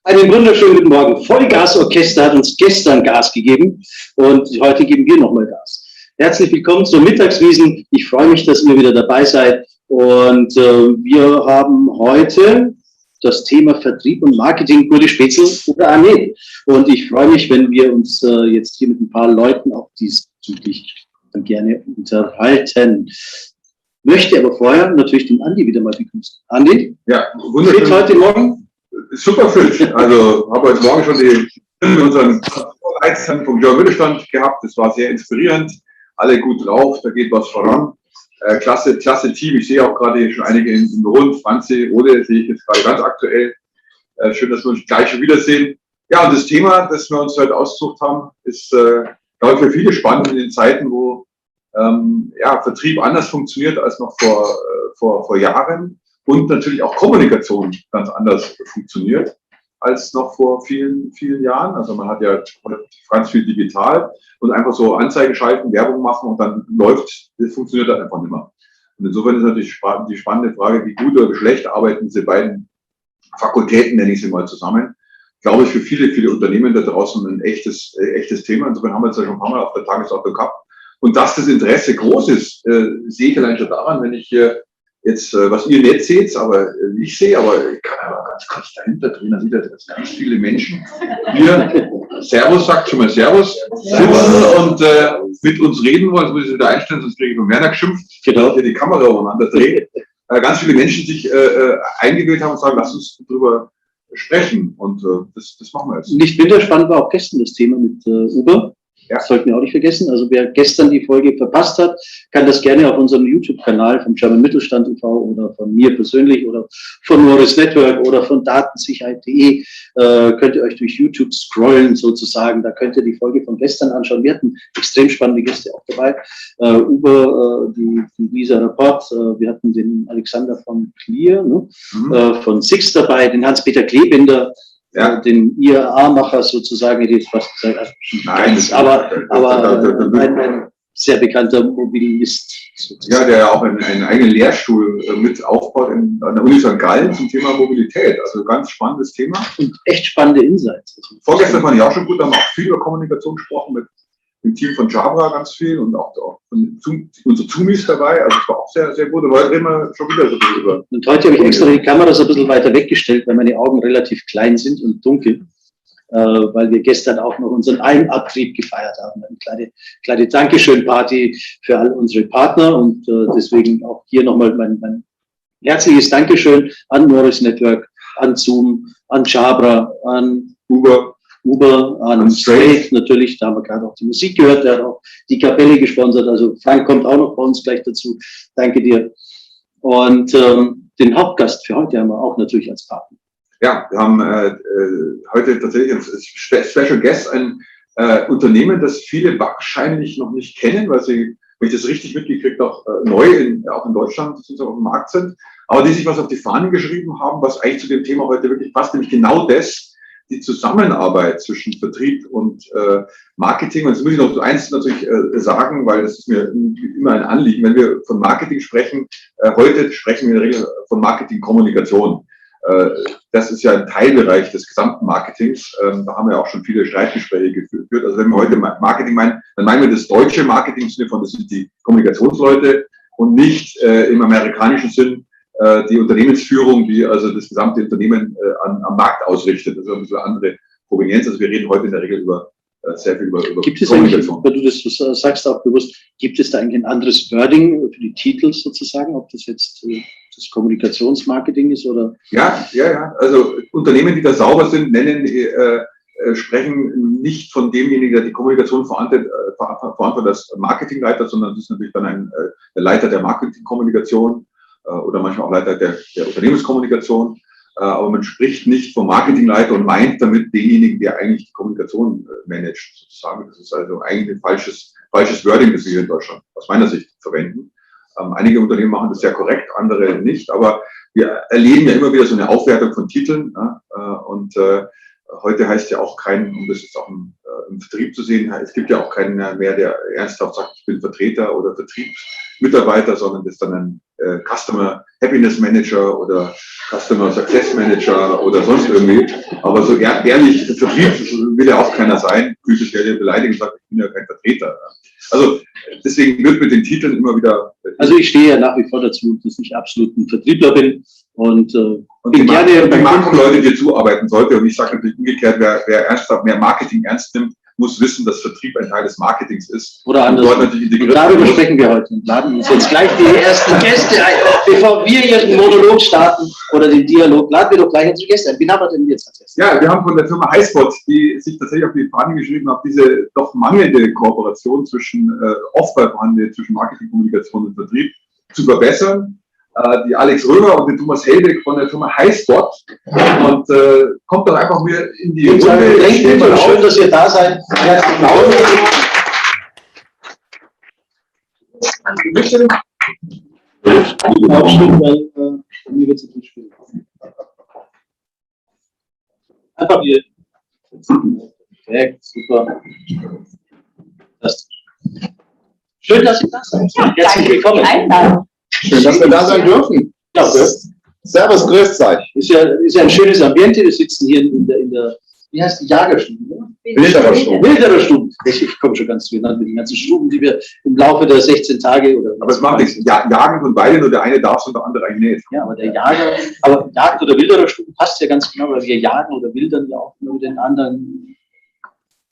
Einen wunderschönen guten Morgen. Vollgasorchester hat uns gestern Gas gegeben und heute geben wir nochmal Gas. Herzlich willkommen zur Mittagswiesen. Ich freue mich, dass ihr wieder dabei seid. Und wir haben heute das Thema Vertrieb und Marketing, Gurli Spätzl oder Arne. Und ich freue mich, wenn wir uns jetzt hier mit ein paar Leuten auch diesbezüglich gerne unterhalten. Möchte aber vorher natürlich den Andi wieder mal begrüßen. Andi? Ja, wunderschön. Fit heute Morgen? Super fit. Also habe heute Morgen schon unseren Vorleitern vom Joe Mittelstand gehabt. Das war sehr inspirierend. Alle gut drauf, da geht was voran. Klasse Team. Ich sehe auch gerade schon einige im Büro. Franzi, Ode sehe ich jetzt gerade ganz aktuell. Schön, dass wir uns gleich schon wiedersehen. Ja, und das Thema, das wir uns heute ausgesucht haben, ist, glaube ich, für viele spannend in den Zeiten, wo Vertrieb anders funktioniert als noch vor Jahren. Und natürlich auch Kommunikation ganz anders funktioniert als noch vor vielen, vielen Jahren. Also man hat ja ganz viel digital und einfach so Anzeigen schalten, Werbung machen und dann läuft, das funktioniert dann einfach nicht mehr. Und insofern ist natürlich die spannende Frage, wie gut oder wie schlecht arbeiten diese beiden Fakultäten, nenne ich sie mal zusammen. Glaube ich, für viele Unternehmen da draußen ein echtes Thema. Insofern haben wir es ja schon ein paar Mal auf der Tagesordnung gehabt. Und dass das Interesse groß ist, sehe ich allein schon daran, wenn ich hier jetzt, was ihr nicht seht, aber ich sehe, aber ich kann aber ganz kurz dahinter drehen, dann sieht ihr jetzt ganz viele Menschen hier, Servus, sagt schon mal Servus, sitzen und mit uns reden wollen, das muss ich wieder einstellen, sonst kriege ich von Werner geschimpft, genau, hier die Kamera umeinander dreht. Ganz viele Menschen sich eingewählt haben und sagen, lass uns drüber sprechen und das machen wir jetzt. Nicht minder spannend war auch gestern das Thema mit Uber. Ja. Das sollten wir auch nicht vergessen. Also wer gestern die Folge verpasst hat, kann das gerne auf unserem YouTube-Kanal vom German Mittelstand TV oder von mir persönlich oder von Morris Network oder von Datensicherheit.de könnt ihr euch durch YouTube scrollen sozusagen. Da könnt ihr die Folge von gestern anschauen. Wir hatten extrem spannende Gäste auch dabei. Die Lisa Rapport, wir hatten den Alexander von Clear, von Six dabei, den Hans-Peter Klebinder, ja, den IAA-Macher sozusagen, hätte ich fast gesagt, aber ein sehr bekannter Mobilist. Sozusagen. Ja, der auch einen eigenen Lehrstuhl mit aufbaut an der Uni St. Gallen zum Thema Mobilität. Also ganz spannendes Thema. Und echt spannende Insights. Vorgestern fand ich auch schon gut, da haben wir auch viel über Kommunikation gesprochen mit dem Team von Jabra ganz viel und auch unsere Zumis dabei. Also es war auch sehr, sehr gut. Und heute reden wir schon wieder so viel über. Und heute habe ich extra die Kamera so ein bisschen weiter weggestellt, weil meine Augen relativ klein sind und dunkel, weil wir gestern auch noch unseren Almabtrieb gefeiert haben. Eine kleine Dankeschön-Party für all unsere Partner und deswegen auch hier nochmal mein herzliches Dankeschön an Morris Network, an Zoom, an Jabra, an Uber, an Straight natürlich, da haben wir gerade auch die Musik gehört, der hat auch die Kapelle gesponsert, also Frank kommt auch noch bei uns gleich dazu, danke dir. Und den Hauptgast für heute haben wir auch natürlich als Partner. Ja, wir haben heute tatsächlich ein Special Guest, ein Unternehmen, das viele wahrscheinlich noch nicht kennen, weil sie, wenn ich das richtig mitgekriegt habe, auch neu auch in Deutschland sozusagen auf dem Markt sind, aber die sich was auf die Fahnen geschrieben haben, was eigentlich zu dem Thema heute wirklich passt, nämlich genau das, die Zusammenarbeit zwischen Vertrieb und Marketing. Und jetzt muss ich noch so eins natürlich sagen, weil das ist mir immer ein Anliegen. Wenn wir von Marketing sprechen, heute sprechen wir in der Regel von Marketingkommunikation. Das ist ja ein Teilbereich des gesamten Marketings. Da haben wir auch schon viele Streitgespräche geführt. Also wenn wir heute Marketing meinen, dann meinen wir das deutsche Marketing im Sinne von, das sind die Kommunikationsleute und nicht im amerikanischen Sinn die Unternehmensführung, die also das gesamte Unternehmen am Markt ausrichtet. Das ist ein bisschen eine andere Provenienz. Also wir reden heute in der Regel sehr viel über gibt es Kommunikation. Wenn du das sagst, auch bewusst, gibt es da eigentlich ein anderes Wording für die Titel sozusagen, ob das jetzt das Kommunikationsmarketing ist oder? Ja. Also Unternehmen, die da sauber sind, sprechen nicht von demjenigen, der die Kommunikation verantwortet als Marketingleiter, sondern das ist natürlich dann der Leiter der Marketingkommunikation oder manchmal auch Leiter der Unternehmenskommunikation. Aber man spricht nicht vom Marketingleiter und meint damit denjenigen, der eigentlich die Kommunikation managt, sozusagen. Das ist also eigentlich ein falsches Wording, das wir hier in Deutschland aus meiner Sicht verwenden. Einige Unternehmen machen das sehr korrekt, andere nicht. Aber wir erleben ja immer wieder so eine Aufwertung von Titeln. Und heute heißt ja auch um das jetzt auch im Vertrieb zu sehen, es gibt ja auch keinen mehr, der ernsthaft sagt, ich bin Vertreter oder Vertriebsmitarbeiter, sondern das ist dann Customer Happiness Manager oder Customer Success Manager oder sonst irgendwie. Aber so ehrlich, Vertrieb will ja auch keiner sein. Fühlt sich ja beleidigt und sagt, ich bin ja kein Vertreter. Also deswegen wird mit den Titeln immer wieder... Also ich stehe ja nach wie vor dazu, dass ich absolut ein Vertriebler bin und bin gerne bei Markenleute, die zuarbeiten sollte. Und ich sage natürlich umgekehrt, wer ernsthaft mehr Marketing ernst nimmt, muss wissen, dass Vertrieb ein Teil des Marketings ist. Oder anders. Und darüber sprechen wir heute. Und laden uns jetzt gleich die ersten Gäste ein. Bevor wir ihren Monolog starten oder den Dialog, laden wir doch gleich unsere Gäste ein. Wen haben wir denn jetzt als Gäste? Ja, wir haben von der Firma Highspot, die sich tatsächlich auf die Fahne geschrieben hat, diese doch mangelnde Kooperation zwischen Marketing, Kommunikation und Vertrieb zu verbessern. Die Alex Römer und den Thomas Helbig von der Firma Highspot. Und kommt doch einfach wieder in die Runde. Schön, dass ihr da seid. Einfach hier. Perfekt, super. Schön, dass ihr da seid. Herzlich willkommen. Schön, dass wir da sein dürfen. Ja, Servus, grüßt euch. Ist ja ein schönes Ambiente. Wir sitzen hier in der wie heißt die Jagerstube? Wilderer Stube. Wilderer Stube. Ich komme schon ganz durcheinander mit den ganzen Stuben, die wir im Laufe der 16 Tage oder. Aber es macht nichts. Jagen von beiden, nur der eine darf es und der andere eigentlich nicht. Ja, aber der Jager, aber Jagd oder Wilderer Stube passt ja ganz genau, weil wir jagen oder wildern ja auch nur mit den anderen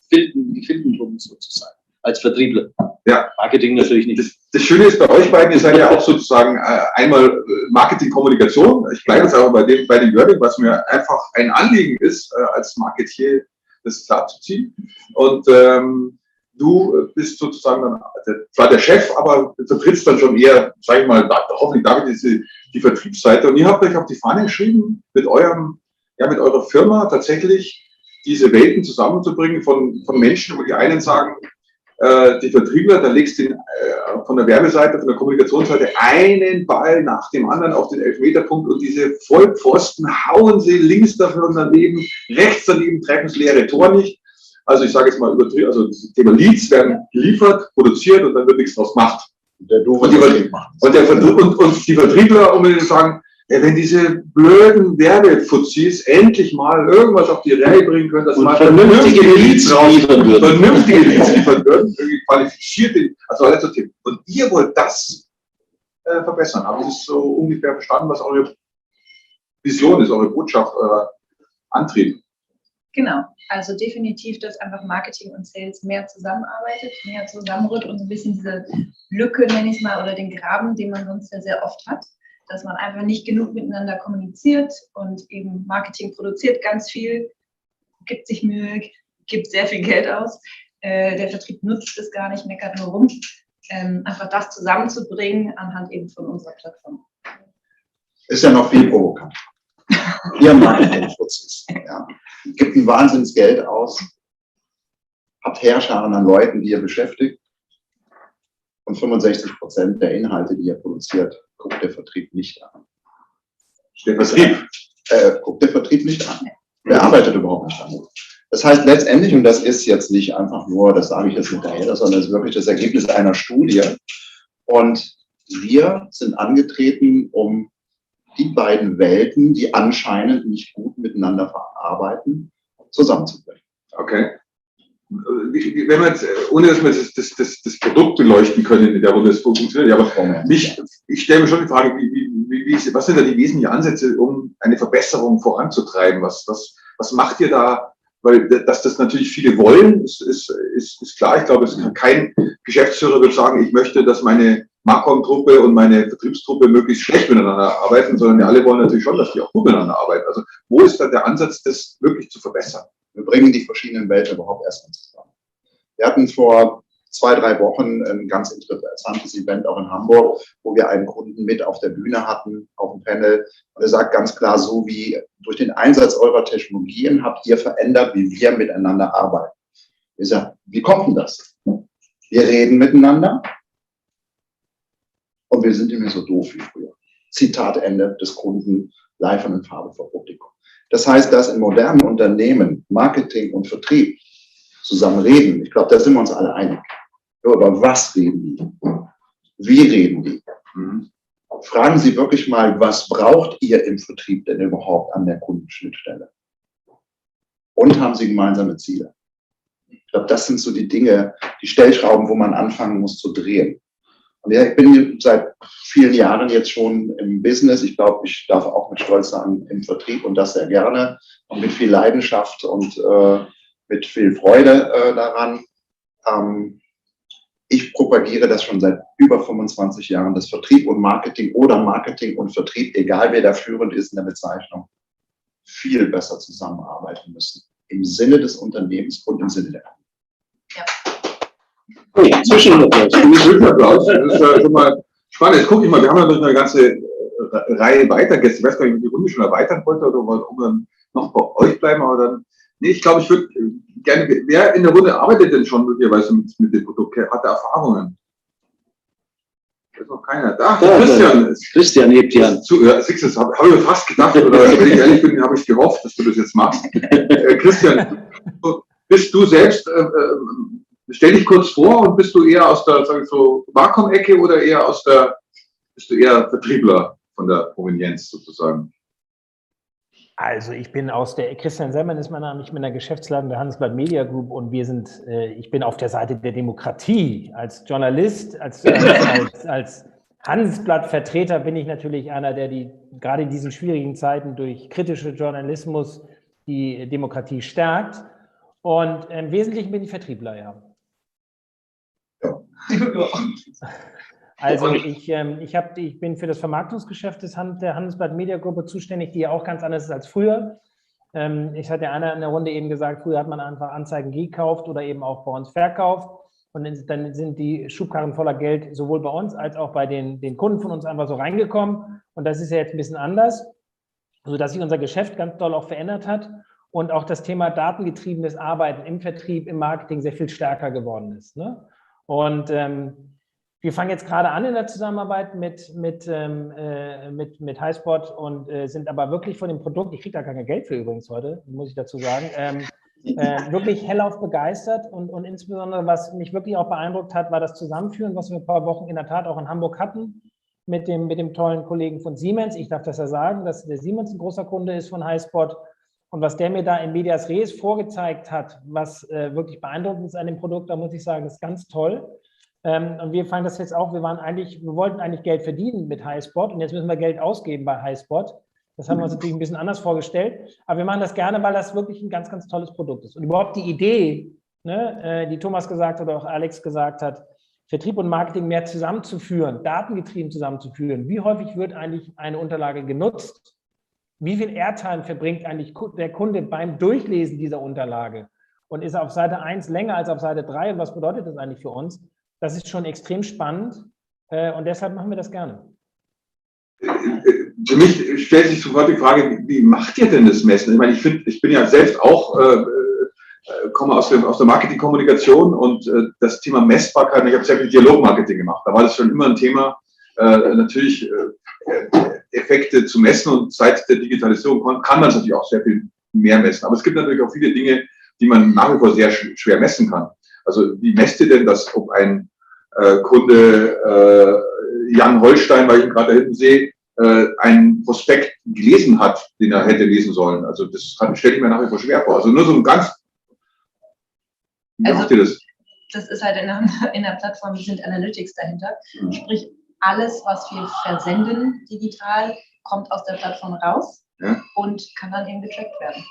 Gefilden drum sozusagen. Als Vertriebler. Ja. Marketing natürlich nicht. Das Schöne ist bei euch beiden, ihr seid ja auch sozusagen einmal Marketing-Kommunikation. Ich bleibe jetzt aber bei dem Wording, was mir einfach ein Anliegen ist, als Marketier das klar zu ziehen. Und du bist sozusagen dann zwar der Chef, aber vertrittst dann schon eher, sage ich mal, hoffentlich damit die Vertriebsseite. Und ihr habt euch auf die Fahne geschrieben, mit eurer Firma tatsächlich diese Welten zusammenzubringen von Menschen, wo die einen sagen, die Vertriebler, da legst du von der Werbeseite, von der Kommunikationsseite einen Ball nach dem anderen auf den Elfmeterpunkt und diese Vollpfosten hauen sie links davon daneben, rechts daneben treffen das leere Tor nicht. Also ich sage jetzt mal übertrieben, also das Thema Leads werden geliefert, produziert und dann wird nichts draus gemacht. Und die Vertriebler unbedingt sagen, ja, wenn diese blöden Werbefuzis endlich mal irgendwas auf die Reihe bringen können, dass mal vernünftige Leads liefern würden, irgendwie qualifiziert, also alles so Themen. Und ihr wollt das verbessern. Habe ich das so ungefähr verstanden, was eure Vision ist, eure Botschaft, euer Antrieb? Genau, also definitiv, dass einfach Marketing und Sales mehr zusammenarbeitet, mehr zusammenrückt und so ein bisschen diese Lücke, nenne ich es mal, oder den Graben, den man sonst ja sehr oft hat, dass man einfach nicht genug miteinander kommuniziert und eben Marketing produziert ganz viel, gibt sich Mühe, gibt sehr viel Geld aus. Der Vertrieb nutzt es gar nicht, meckert nur rum. Einfach das zusammenzubringen anhand eben von unserer Plattform. Ist ja noch viel provokant. Ihr Marketing-Prozess. Ja. Gibt ein Wahnsinnsgeld aus, habt Heerscharen an Leuten, die ihr beschäftigt und 65% der Inhalte, die ihr produziert, guckt der Vertrieb nicht an. Guckt der Vertrieb nicht an. Der arbeitet überhaupt nicht damit. Das heißt letztendlich, und das ist jetzt nicht einfach nur, das sage ich jetzt hinterher, sondern es ist wirklich das Ergebnis einer Studie. Und wir sind angetreten, um die beiden Welten, die anscheinend nicht gut miteinander verarbeiten, zusammenzubringen. Okay. Wenn wir jetzt, ohne dass wir das Produkt beleuchten können, in der Runde das funktioniert, ja, aber ich stelle mir schon die Frage, was sind da die wesentlichen Ansätze, um eine Verbesserung voranzutreiben? Was macht ihr da? Weil, dass das natürlich viele wollen, ist klar. Ich glaube, kein Geschäftsführer wird sagen, ich möchte, dass meine Marcom-Truppe und meine Vertriebstruppe möglichst schlecht miteinander arbeiten, sondern wir alle wollen natürlich schon, dass die auch gut miteinander arbeiten. Also, wo ist da der Ansatz, das wirklich zu verbessern? Wir bringen die verschiedenen Welten überhaupt erstmal zusammen. Wir hatten vor 2-3 Wochen ein ganz interessantes Event auch in Hamburg, wo wir einen Kunden mit auf der Bühne hatten, auf dem Panel. Und er sagt ganz klar, so wie durch den Einsatz eurer Technologien habt ihr verändert, wie wir miteinander arbeiten. Wir sagen, wie kommt denn das? Wir reden miteinander und wir sind nicht mehr so doof wie früher. Zitat Ende des Kunden, live und in Farbe vor Publikum. Das heißt, dass in modernen Unternehmen Marketing und Vertrieb zusammen reden. Ich glaube, da sind wir uns alle einig. Nur über was reden die? Wie reden die? fragen Sie wirklich mal, was braucht ihr im Vertrieb denn überhaupt an der Kundenschnittstelle? Und haben Sie gemeinsame Ziele? Ich glaube, das sind so die Dinge, die Stellschrauben, wo man anfangen muss zu drehen. Und ja, ich bin seit vielen Jahren jetzt schon im Business. Ich glaube, ich darf auch mit Stolz sagen, im Vertrieb und das sehr gerne und mit viel Leidenschaft und mit viel Freude daran. Ich propagiere das schon seit über 25 Jahren, dass Vertrieb und Marketing oder Marketing und Vertrieb, egal wer da führend ist in der Bezeichnung, viel besser zusammenarbeiten müssen. Im Sinne des Unternehmens und im Sinne der Kunden. Ja. Oh, Zwischenapplaus. Zwischenapplaus. Das ist ja schon mal spannend. Jetzt gucke ich mal, wir haben ja noch eine ganze Reihe weiter Gäste. Ich weiß gar nicht, ob die Runde schon erweitern wollte oder ob wir noch bei euch bleiben. Aber dann, nee, ich glaube, ich würde gerne, wer in der Runde arbeitet denn schon möglicherweise mit dem Produkt? Hat er Erfahrungen? Da ist noch keiner. Ach, Christian. Christian hebt die Hand. Das habe ich mir fast gedacht, oder wenn ich ehrlich bin, habe ich gehofft, dass du das jetzt machst. Christian, bist du selbst, stell dich kurz vor und bist du eher aus der, sag ich so, Vakuum-Ecke oder bist du eher Vertriebler von der Provenienz sozusagen? Also ich bin Christian Sellmann ist mein Name, ich bin der Geschäftsleiter der Handelsblatt Media Group und ich bin auf der Seite der Demokratie. Als Journalist, als Handelsblattvertreter bin ich natürlich einer, der gerade in diesen schwierigen Zeiten durch kritische Journalismus die Demokratie stärkt. Und im Wesentlichen bin ich Vertriebler, ja. Also ich bin für das Vermarktungsgeschäft der Handelsblatt Media Gruppe zuständig, die ja auch ganz anders ist als früher. Ich hatte einer in der Runde eben gesagt, früher hat man einfach Anzeigen gekauft oder eben auch bei uns verkauft. Und dann sind die Schubkarren voller Geld sowohl bei uns als auch bei den Kunden von uns einfach so reingekommen. Und das ist ja jetzt ein bisschen anders, sodass sich unser Geschäft ganz doll auch verändert hat und auch das Thema datengetriebenes Arbeiten im Vertrieb, im Marketing sehr viel stärker geworden ist. Ne? Und wir fangen jetzt gerade an in der Zusammenarbeit mit Highspot und sind aber wirklich von dem Produkt, ich kriege da kein Geld für übrigens heute, muss ich dazu sagen, wirklich hellauf begeistert und insbesondere, was mich wirklich auch beeindruckt hat, war das Zusammenführen, was wir ein paar Wochen in der Tat auch in Hamburg hatten, mit dem tollen Kollegen von Siemens. Ich darf das ja sagen, dass der Siemens ein großer Kunde ist von Highspot. Und was der mir da in Medias Res vorgezeigt hat, was wirklich beeindruckend ist an dem Produkt, da muss ich sagen, das ist ganz toll. Und wir fangen das jetzt auch, wir wollten eigentlich Geld verdienen mit Highspot und jetzt müssen wir Geld ausgeben bei Highspot. Das haben wir uns natürlich ein bisschen anders vorgestellt, aber wir machen das gerne, weil das wirklich ein ganz, ganz tolles Produkt ist. Und überhaupt die Idee, ne, die Thomas gesagt hat oder auch Alex gesagt hat, Vertrieb und Marketing mehr zusammenzuführen, datengetrieben zusammenzuführen. Wie häufig wird eigentlich eine Unterlage genutzt? Wie viel Airtime verbringt eigentlich der Kunde beim Durchlesen dieser Unterlage? Und ist er auf Seite 1 länger als auf Seite 3? Und was bedeutet das eigentlich für uns? Das ist schon extrem spannend und deshalb machen wir das gerne. Für mich stellt sich sofort die Frage, wie macht ihr denn das Messen? Ich meine, ich bin ja selbst auch, komme aus der Marketingkommunikation und das Thema Messbarkeit, ich habe sehr viel Dialogmarketing gemacht. Da war das schon immer ein Thema, natürlich Effekte zu messen und seit der Digitalisierung kann man es natürlich auch sehr viel mehr messen. Aber es gibt natürlich auch viele Dinge, die man nach wie vor sehr schwer messen kann. Also wie messt ihr denn das, ob ein Kunde Jan Holstein, weil ich ihn gerade da hinten sehe, einen Prospekt gelesen hat, den er hätte lesen sollen? Also das stelle ich mir nach wie vor schwer vor. Also nur so ein ganz... Wie macht ihr das? Das ist halt in der Plattform, sind Analytics dahinter. Sprich, alles, was wir versenden digital, kommt aus der Plattform raus und kann dann eben getrackt werden.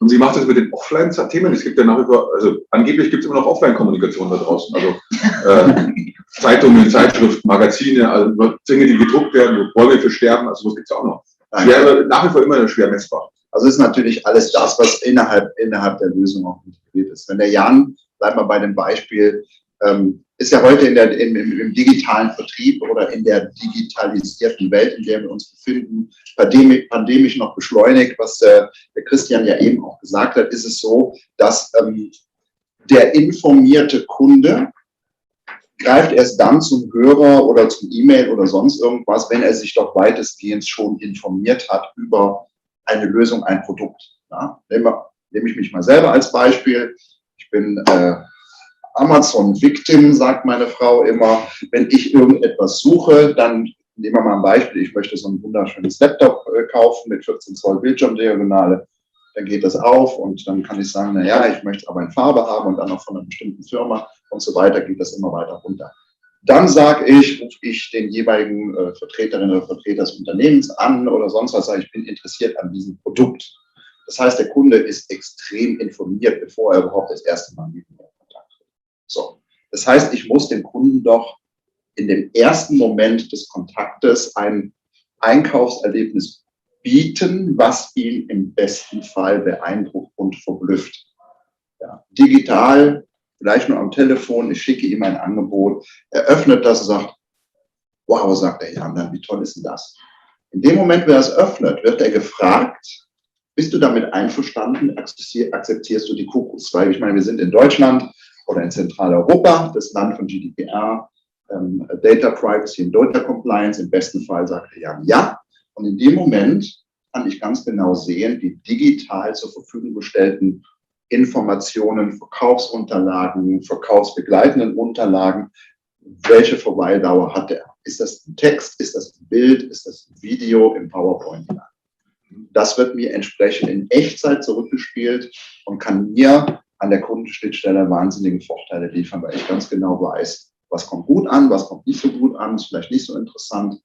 Und sie macht das mit den Offline-Themen. Es gibt ja nach wie vor, also angeblich gibt es immer noch Offline-Kommunikation da draußen. Also Zeitungen, Zeitschriften, Magazine, also Dinge, die gedruckt werden, Bäume für Sterben, also was gibt es auch noch. Nach wie vor immer schwer messbar. Also ist natürlich alles das, was innerhalb der Lösung auch integriert ist. Wenn der Jan, bleibt mal bei dem Beispiel, ist ja heute im digitalen Vertrieb oder in der digitalisierten Welt, in der wir uns befinden, pandemisch noch beschleunigt, was der Christian ja eben auch gesagt hat, ist es so, dass der informierte Kunde greift erst dann zum Hörer oder zum E-Mail oder sonst irgendwas, wenn er sich doch weitestgehend schon informiert hat über eine Lösung, ein Produkt. Ja? Nehme ich mich mal selber als Beispiel. Ich bin Amazon-Victim, sagt meine Frau immer. Wenn ich irgendetwas suche, dann Nehmen wir mal ein Beispiel, ich möchte so ein wunderschönes Laptop kaufen mit 14 Zoll Bildschirmdiagonale. Dann geht das auf und dann kann ich sagen, naja, ich möchte es aber in Farbe haben und dann noch von einer bestimmten Firma und so weiter, geht das immer weiter runter. Dann rufe ich den jeweiligen Vertreterin oder Vertreter des Unternehmens an oder sonst was, sage ich bin interessiert an diesem Produkt. Das heißt, der Kunde ist extrem informiert, bevor er überhaupt das erste Mal mit mir in Kontakt tritt. So. Das heißt, ich muss dem Kunden doch in dem ersten Moment des Kontaktes ein Einkaufserlebnis bieten, was ihn im besten Fall beeindruckt und verblüfft. Ja. Digital, vielleicht nur am Telefon, ich schicke ihm ein Angebot, er öffnet das und sagt, wow, sagt er, ja, dann wie toll ist denn das? In dem Moment, wo er es öffnet, wird er gefragt, bist du damit einverstanden, akzeptierst du die Cookies? Weil ich meine, wir sind in Deutschland oder in Zentraleuropa, das Land von GDPR, Data Privacy und Data Compliance, im besten Fall sagt er ja, ja. Und in dem Moment kann ich ganz genau sehen, die digital zur Verfügung gestellten Informationen, Verkaufsunterlagen, verkaufsbegleitenden Unterlagen, welche Verweildauer hat er? Ist das ein Text, ist das ein Bild, ist das ein Video im PowerPoint? Das wird mir entsprechend in Echtzeit zurückgespielt und kann mir an der Kundenschnittstelle wahnsinnige Vorteile liefern, weil ich ganz genau weiß, was kommt gut an, was kommt nicht so gut an, ist vielleicht nicht so interessant.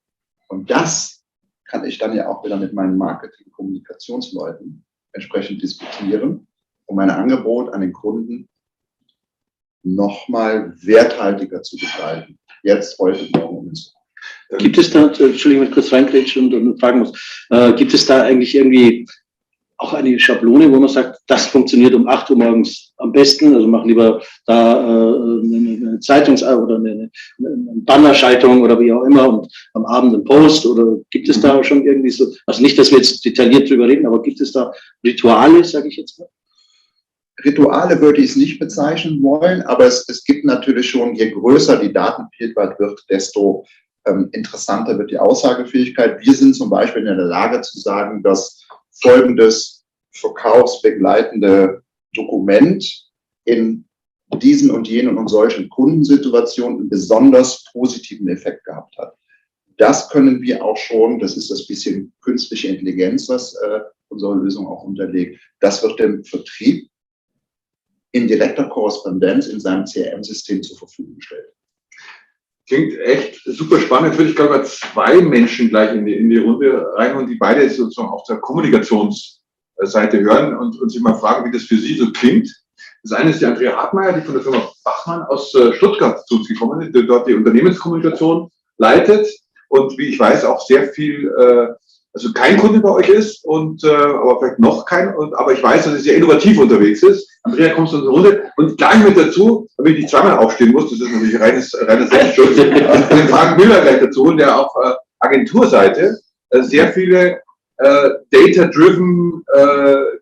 Und das kann ich dann ja auch wieder mit meinen Marketing-Kommunikationsleuten entsprechend diskutieren, um mein Angebot an den Kunden nochmal werthaltiger zu gestalten. Jetzt, heute, morgen und in Zukunft. Gibt es da, Entschuldigung, wenn ich kurz reingrätschen und fragen muss, gibt es da eigentlich irgendwie auch eine Schablone, wo man sagt, das funktioniert um 8 Uhr morgens am besten, also mach lieber da eine Zeitungs- oder eine Bannerschaltung oder wie auch immer und am Abend einen Post, oder gibt es da schon irgendwie so, also nicht, dass wir jetzt detailliert drüber reden, aber gibt es da Rituale, sage ich jetzt mal? Rituale würde ich es nicht bezeichnen wollen, aber es gibt natürlich schon, je größer die Datenvielfalt wird, desto interessanter wird die Aussagefähigkeit. Wir sind zum Beispiel in der Lage zu sagen, dass folgendes verkaufsbegleitende Dokument in diesen und jenen und solchen Kundensituationen einen besonders positiven Effekt gehabt hat. Das können wir auch schon, das ist das bisschen künstliche Intelligenz, was unsere Lösung auch unterlegt. Das wird dem Vertrieb in direkter Korrespondenz in seinem CRM-System zur Verfügung gestellt. Klingt echt super spannend. Jetzt würde ich glaube ich 2 Menschen gleich in die Runde rein und die beide sozusagen auf der Kommunikationsseite hören und sich mal fragen, wie das für Sie so klingt. Das eine ist die Andrea Hartmeier, die von der Firma Bachmann aus Stuttgart zu uns gekommen ist, die dort die Unternehmenskommunikation leitet und wie ich weiß auch sehr viel, also kein Kunde bei euch ist und aber vielleicht noch kein, aber ich weiß, dass sie sehr innovativ unterwegs ist. Andrea, kommst du in unsere Runde und gleich mit dazu, damit ich nicht zweimal aufstehen muss, das ist natürlich reines Selbstschutz, den Frank Müller gleich dazu, der auf Agenturseite sehr viele data-driven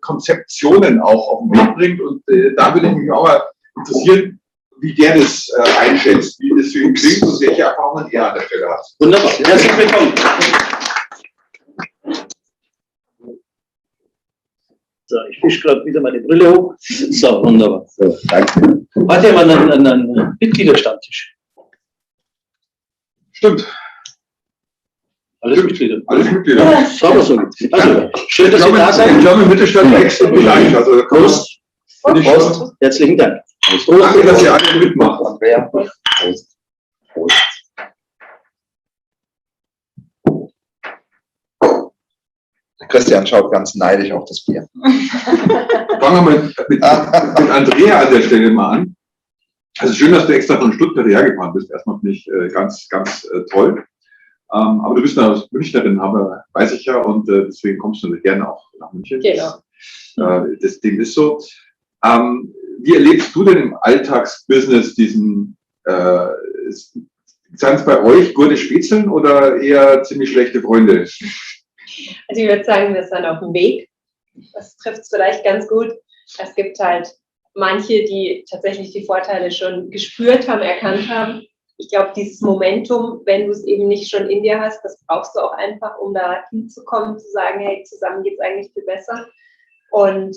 Konzeptionen auch auf den Weg bringt und da würde ich mich auch mal interessieren, wie der das einschätzt, wie das für ihn klingt und welche Erfahrungen er an der Stelle hat. Wunderbar, herzlich willkommen. So, ich fische gerade wieder meine Brille hoch. So, wunderbar. So, danke. Hat ja mal einen Mitgliederstammtisch. Stimmt. Alles Mitglieder. Alles Mitglieder. Sauber so. Also, schön, dass Sie da seid. Ich glaube, im Mittelstand wächst und gleich. Also, Prost. Prost. Herzlichen Dank. Prost. Danke, dass ihr alle mitmacht. Andrea, Prost. Prost. Christian schaut ganz neidisch auf das Bier. Fangen wir mal mit Andrea an der Stelle mal an. Also schön, dass du extra von Stuttgart hergefahren bist. Erstmal finde ich ganz toll. Aber du bist eine Münchnerin, weiß ich ja, und deswegen kommst du gerne auch nach München. Genau. Dem ist so. Wie erlebst du denn im Alltagsbusiness diesen, sind es bei euch gute Spätzeln oder eher ziemlich schlechte Freunde? Also ich würde sagen, wir sind auf dem Weg. Das trifft es vielleicht ganz gut. Es gibt halt manche, die tatsächlich die Vorteile schon gespürt haben, erkannt haben. Ich glaube, dieses Momentum, wenn du es eben nicht schon in dir hast, das brauchst du auch einfach, um da hinzukommen, zu sagen, hey, zusammen geht es eigentlich viel besser. Und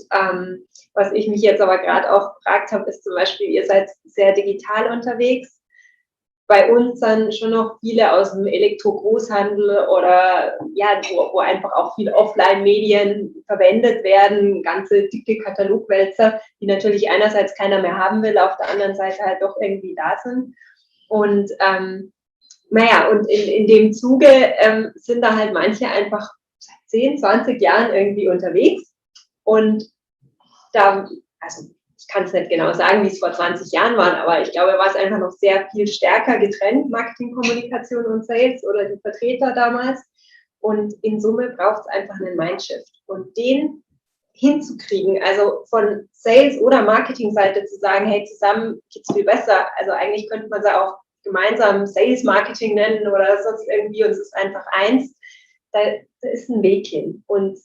was ich mich jetzt aber gerade auch gefragt habe, ist zum Beispiel, ihr seid sehr digital unterwegs. bei uns dann schon noch viele aus dem Elektro-Großhandel oder ja, wo einfach auch viele Offline-Medien verwendet werden, ganze dicke Katalogwälzer, die natürlich einerseits keiner mehr haben will, auf der anderen Seite halt doch irgendwie da sind. Und und in dem Zuge sind da halt manche einfach seit 10, 20 Jahren irgendwie unterwegs. Und da, also ich kann es nicht genau sagen, wie es vor 20 Jahren war, aber ich glaube, war es einfach noch sehr viel stärker getrennt, Marketing, Kommunikation und Sales oder die Vertreter damals. Und in Summe braucht es einfach einen Mindshift. Und den hinzukriegen, also von Sales- oder Marketing-Seite zu sagen, hey, zusammen geht es viel besser. Also eigentlich könnte man es auch gemeinsam Sales-Marketing nennen oder sonst irgendwie, und es ist einfach eins. Da ist ein Weg hin. Und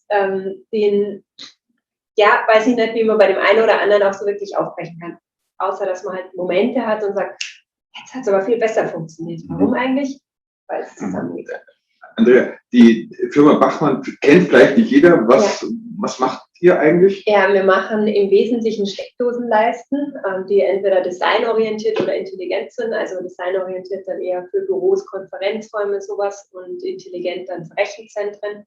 weiß ich nicht, wie man bei dem einen oder anderen auch so wirklich aufbrechen kann. Außer, dass man halt Momente hat und sagt, jetzt hat es aber viel besser funktioniert. Warum eigentlich? Weil es zusammengeht. Andrea, die Firma Bachmann kennt vielleicht nicht jeder. Was macht ihr eigentlich? Ja, wir machen im Wesentlichen Steckdosenleisten, die entweder designorientiert oder intelligent sind. Also designorientiert dann eher für Büros, Konferenzräume, sowas, und intelligent dann für Rechenzentren.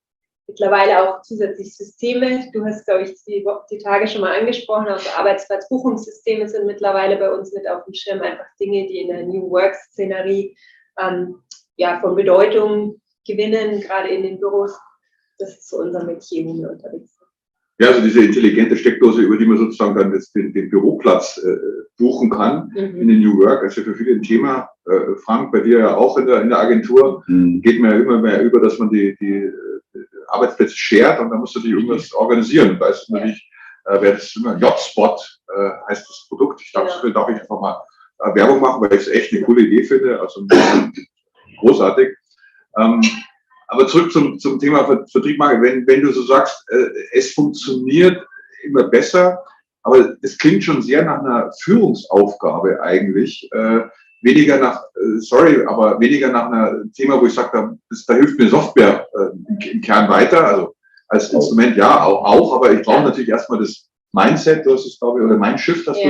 Mittlerweile auch zusätzlich Systeme. Du hast, glaube ich, die Tage schon mal angesprochen, also Arbeitsplatzbuchungssysteme sind mittlerweile bei uns mit auf dem Schirm, einfach Dinge, die in der New Work-Szenerie von Bedeutung gewinnen, gerade in den Büros. Das ist so unser Metier, wo wir unterwegs sind. Ja, also diese intelligente Steckdose, über die man sozusagen dann jetzt den Büroplatz buchen kann in den New Work, also für viele ein Thema. Frank, bei dir ja auch in der Agentur, geht man ja immer mehr über, dass man die Arbeitsplätze shared, und da musst du dich irgendwas organisieren. Da ist natürlich, wer das immer, J-Spot heißt das Produkt. Ich darf ich einfach mal Werbung machen, weil ich es echt eine coole Idee finde, also großartig. Aber zurück zum Thema Vertrieb, wenn du so sagst, es funktioniert immer besser, aber es klingt schon sehr nach einer Führungsaufgabe eigentlich, weniger nach einem Thema, wo ich sage, da hilft mir Software im Kern weiter, also als Instrument ja auch, aber ich brauche natürlich erstmal das Mindset, du hast es, glaube ich, oder Mindshift hast du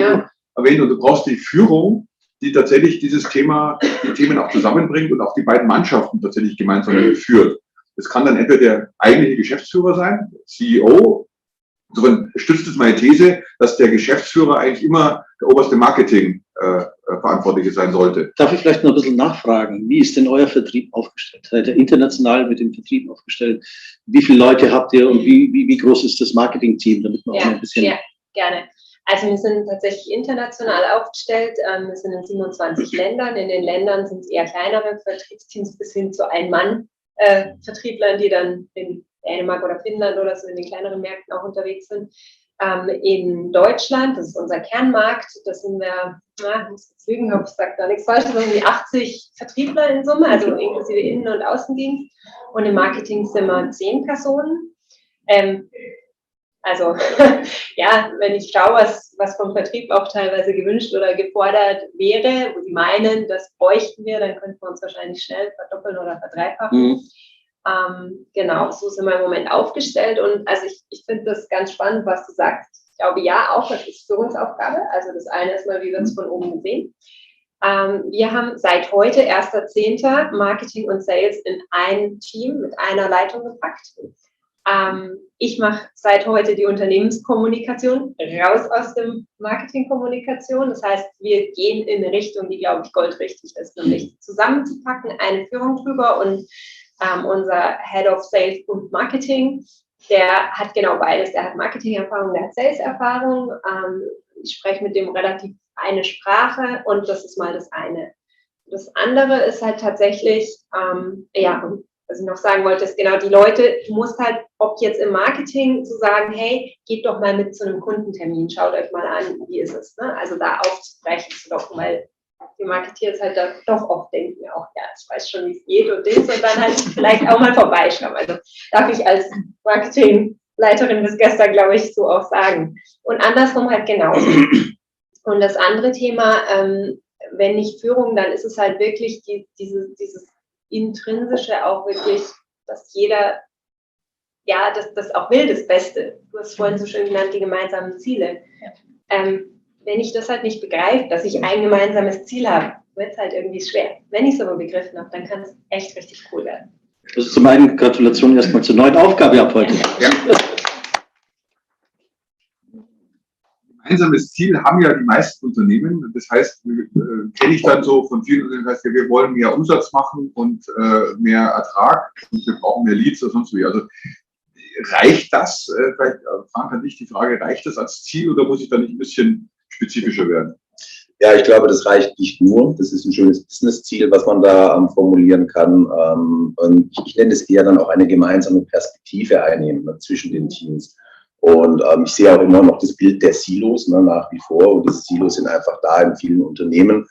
erwähnt, und du brauchst die Führung, die tatsächlich die Themen auch zusammenbringt und auch die beiden Mannschaften tatsächlich gemeinsam führt. Das kann dann entweder der eigentliche Geschäftsführer sein, CEO. Insofern stützt es meine These, dass der Geschäftsführer eigentlich immer der oberste Marketing-Verantwortliche sein sollte. Darf ich vielleicht noch ein bisschen nachfragen? Wie ist denn euer Vertrieb aufgestellt? Seid ihr international mit dem Vertrieb aufgestellt? Wie viele Leute habt ihr und wie groß ist das Marketing-Team, damit man auch noch ein bisschen... Ja, gerne. Also wir sind tatsächlich international aufgestellt. Wir sind in 27 Ländern. In den Ländern sind es eher kleinere Vertriebsteams bis hin zu Ein-Mann-Vertrieblern, die dann in Dänemark oder Finnland oder so in den kleineren Märkten auch unterwegs sind. In Deutschland, das ist unser Kernmarkt, da sind wir, ich muss jetzt lügen, ich sage da nichts Falsches, um die 80 Vertriebler in Summe, also inklusive Innen- und Außendienst. Und im Marketing sind wir 10 Personen. Also ja, wenn ich schaue, was vom Vertrieb auch teilweise gewünscht oder gefordert wäre, wo die meinen, das bräuchten wir, dann könnten wir uns wahrscheinlich schnell verdoppeln oder verdreifachen. Genau, so sind wir im Moment aufgestellt, und also ich finde das ganz spannend, was du sagst. Ich glaube, ja, auch das ist Führungsaufgabe. Also das eine ist mal, wie wir es von oben gesehen. Wir haben seit heute, 1.10., Marketing und Sales in ein Team mit einer Leitung gepackt. Ich mache seit heute die Unternehmenskommunikation, raus aus dem Marketingkommunikation. Das heißt, wir gehen in eine Richtung, die, glaube ich, goldrichtig ist, nämlich zusammenzupacken, eine Führung drüber, und unser Head of Sales und Marketing, der hat genau beides. Der hat Marketing-Erfahrung, der hat Sales-Erfahrung. Ich spreche mit dem relativ eine Sprache, und das ist mal das eine. Das andere ist halt tatsächlich, was ich noch sagen wollte, ist genau, die Leute, du musst halt, ob jetzt im Marketing zu sagen, hey, geht doch mal mit zu einem Kundentermin, schaut euch mal an, wie ist es, ne? Also da aufzubrechen zu locken, weil die Marketeers halt da doch oft denken, auch, ja, ich weiß schon, wie es geht und Dings, und dann halt vielleicht auch mal vorbeischauen. Also darf ich als Marketingleiterin bis gestern, glaube ich, so auch sagen. Und andersrum halt genauso. Und das andere Thema, wenn nicht Führung, dann ist es halt wirklich dieses Intrinsische auch wirklich, dass jeder, ja, das auch will, das Beste. Du hast vorhin so schön genannt, die gemeinsamen Ziele. Wenn ich das halt nicht begreife, dass ich ein gemeinsames Ziel habe, wird es halt irgendwie schwer. Wenn ich es aber begriffen habe, dann kann es echt richtig cool werden. Das ist zum einen Gratulation erstmal zur neuen Aufgabe ab heute. Ja. Gemeinsames Ziel haben ja die meisten Unternehmen. Das heißt, kenne ich dann so von vielen Unternehmen, das heißt, wir wollen mehr Umsatz machen und mehr Ertrag und wir brauchen mehr Leads oder sonst wie. Also reicht das? Vielleicht Frank an dich die Frage, reicht das als Ziel oder muss ich da nicht ein bisschen spezifischer werden? Ja, ich glaube, das reicht nicht nur. Das ist ein schönes Business-Ziel, was man da formulieren kann. Und ich nenne es eher dann auch eine gemeinsame Perspektive einnehmen, ne, zwischen den Teams. Und ich sehe auch immer noch das Bild der Silos, ne, nach wie vor. Und diese Silos sind einfach da in vielen Unternehmen,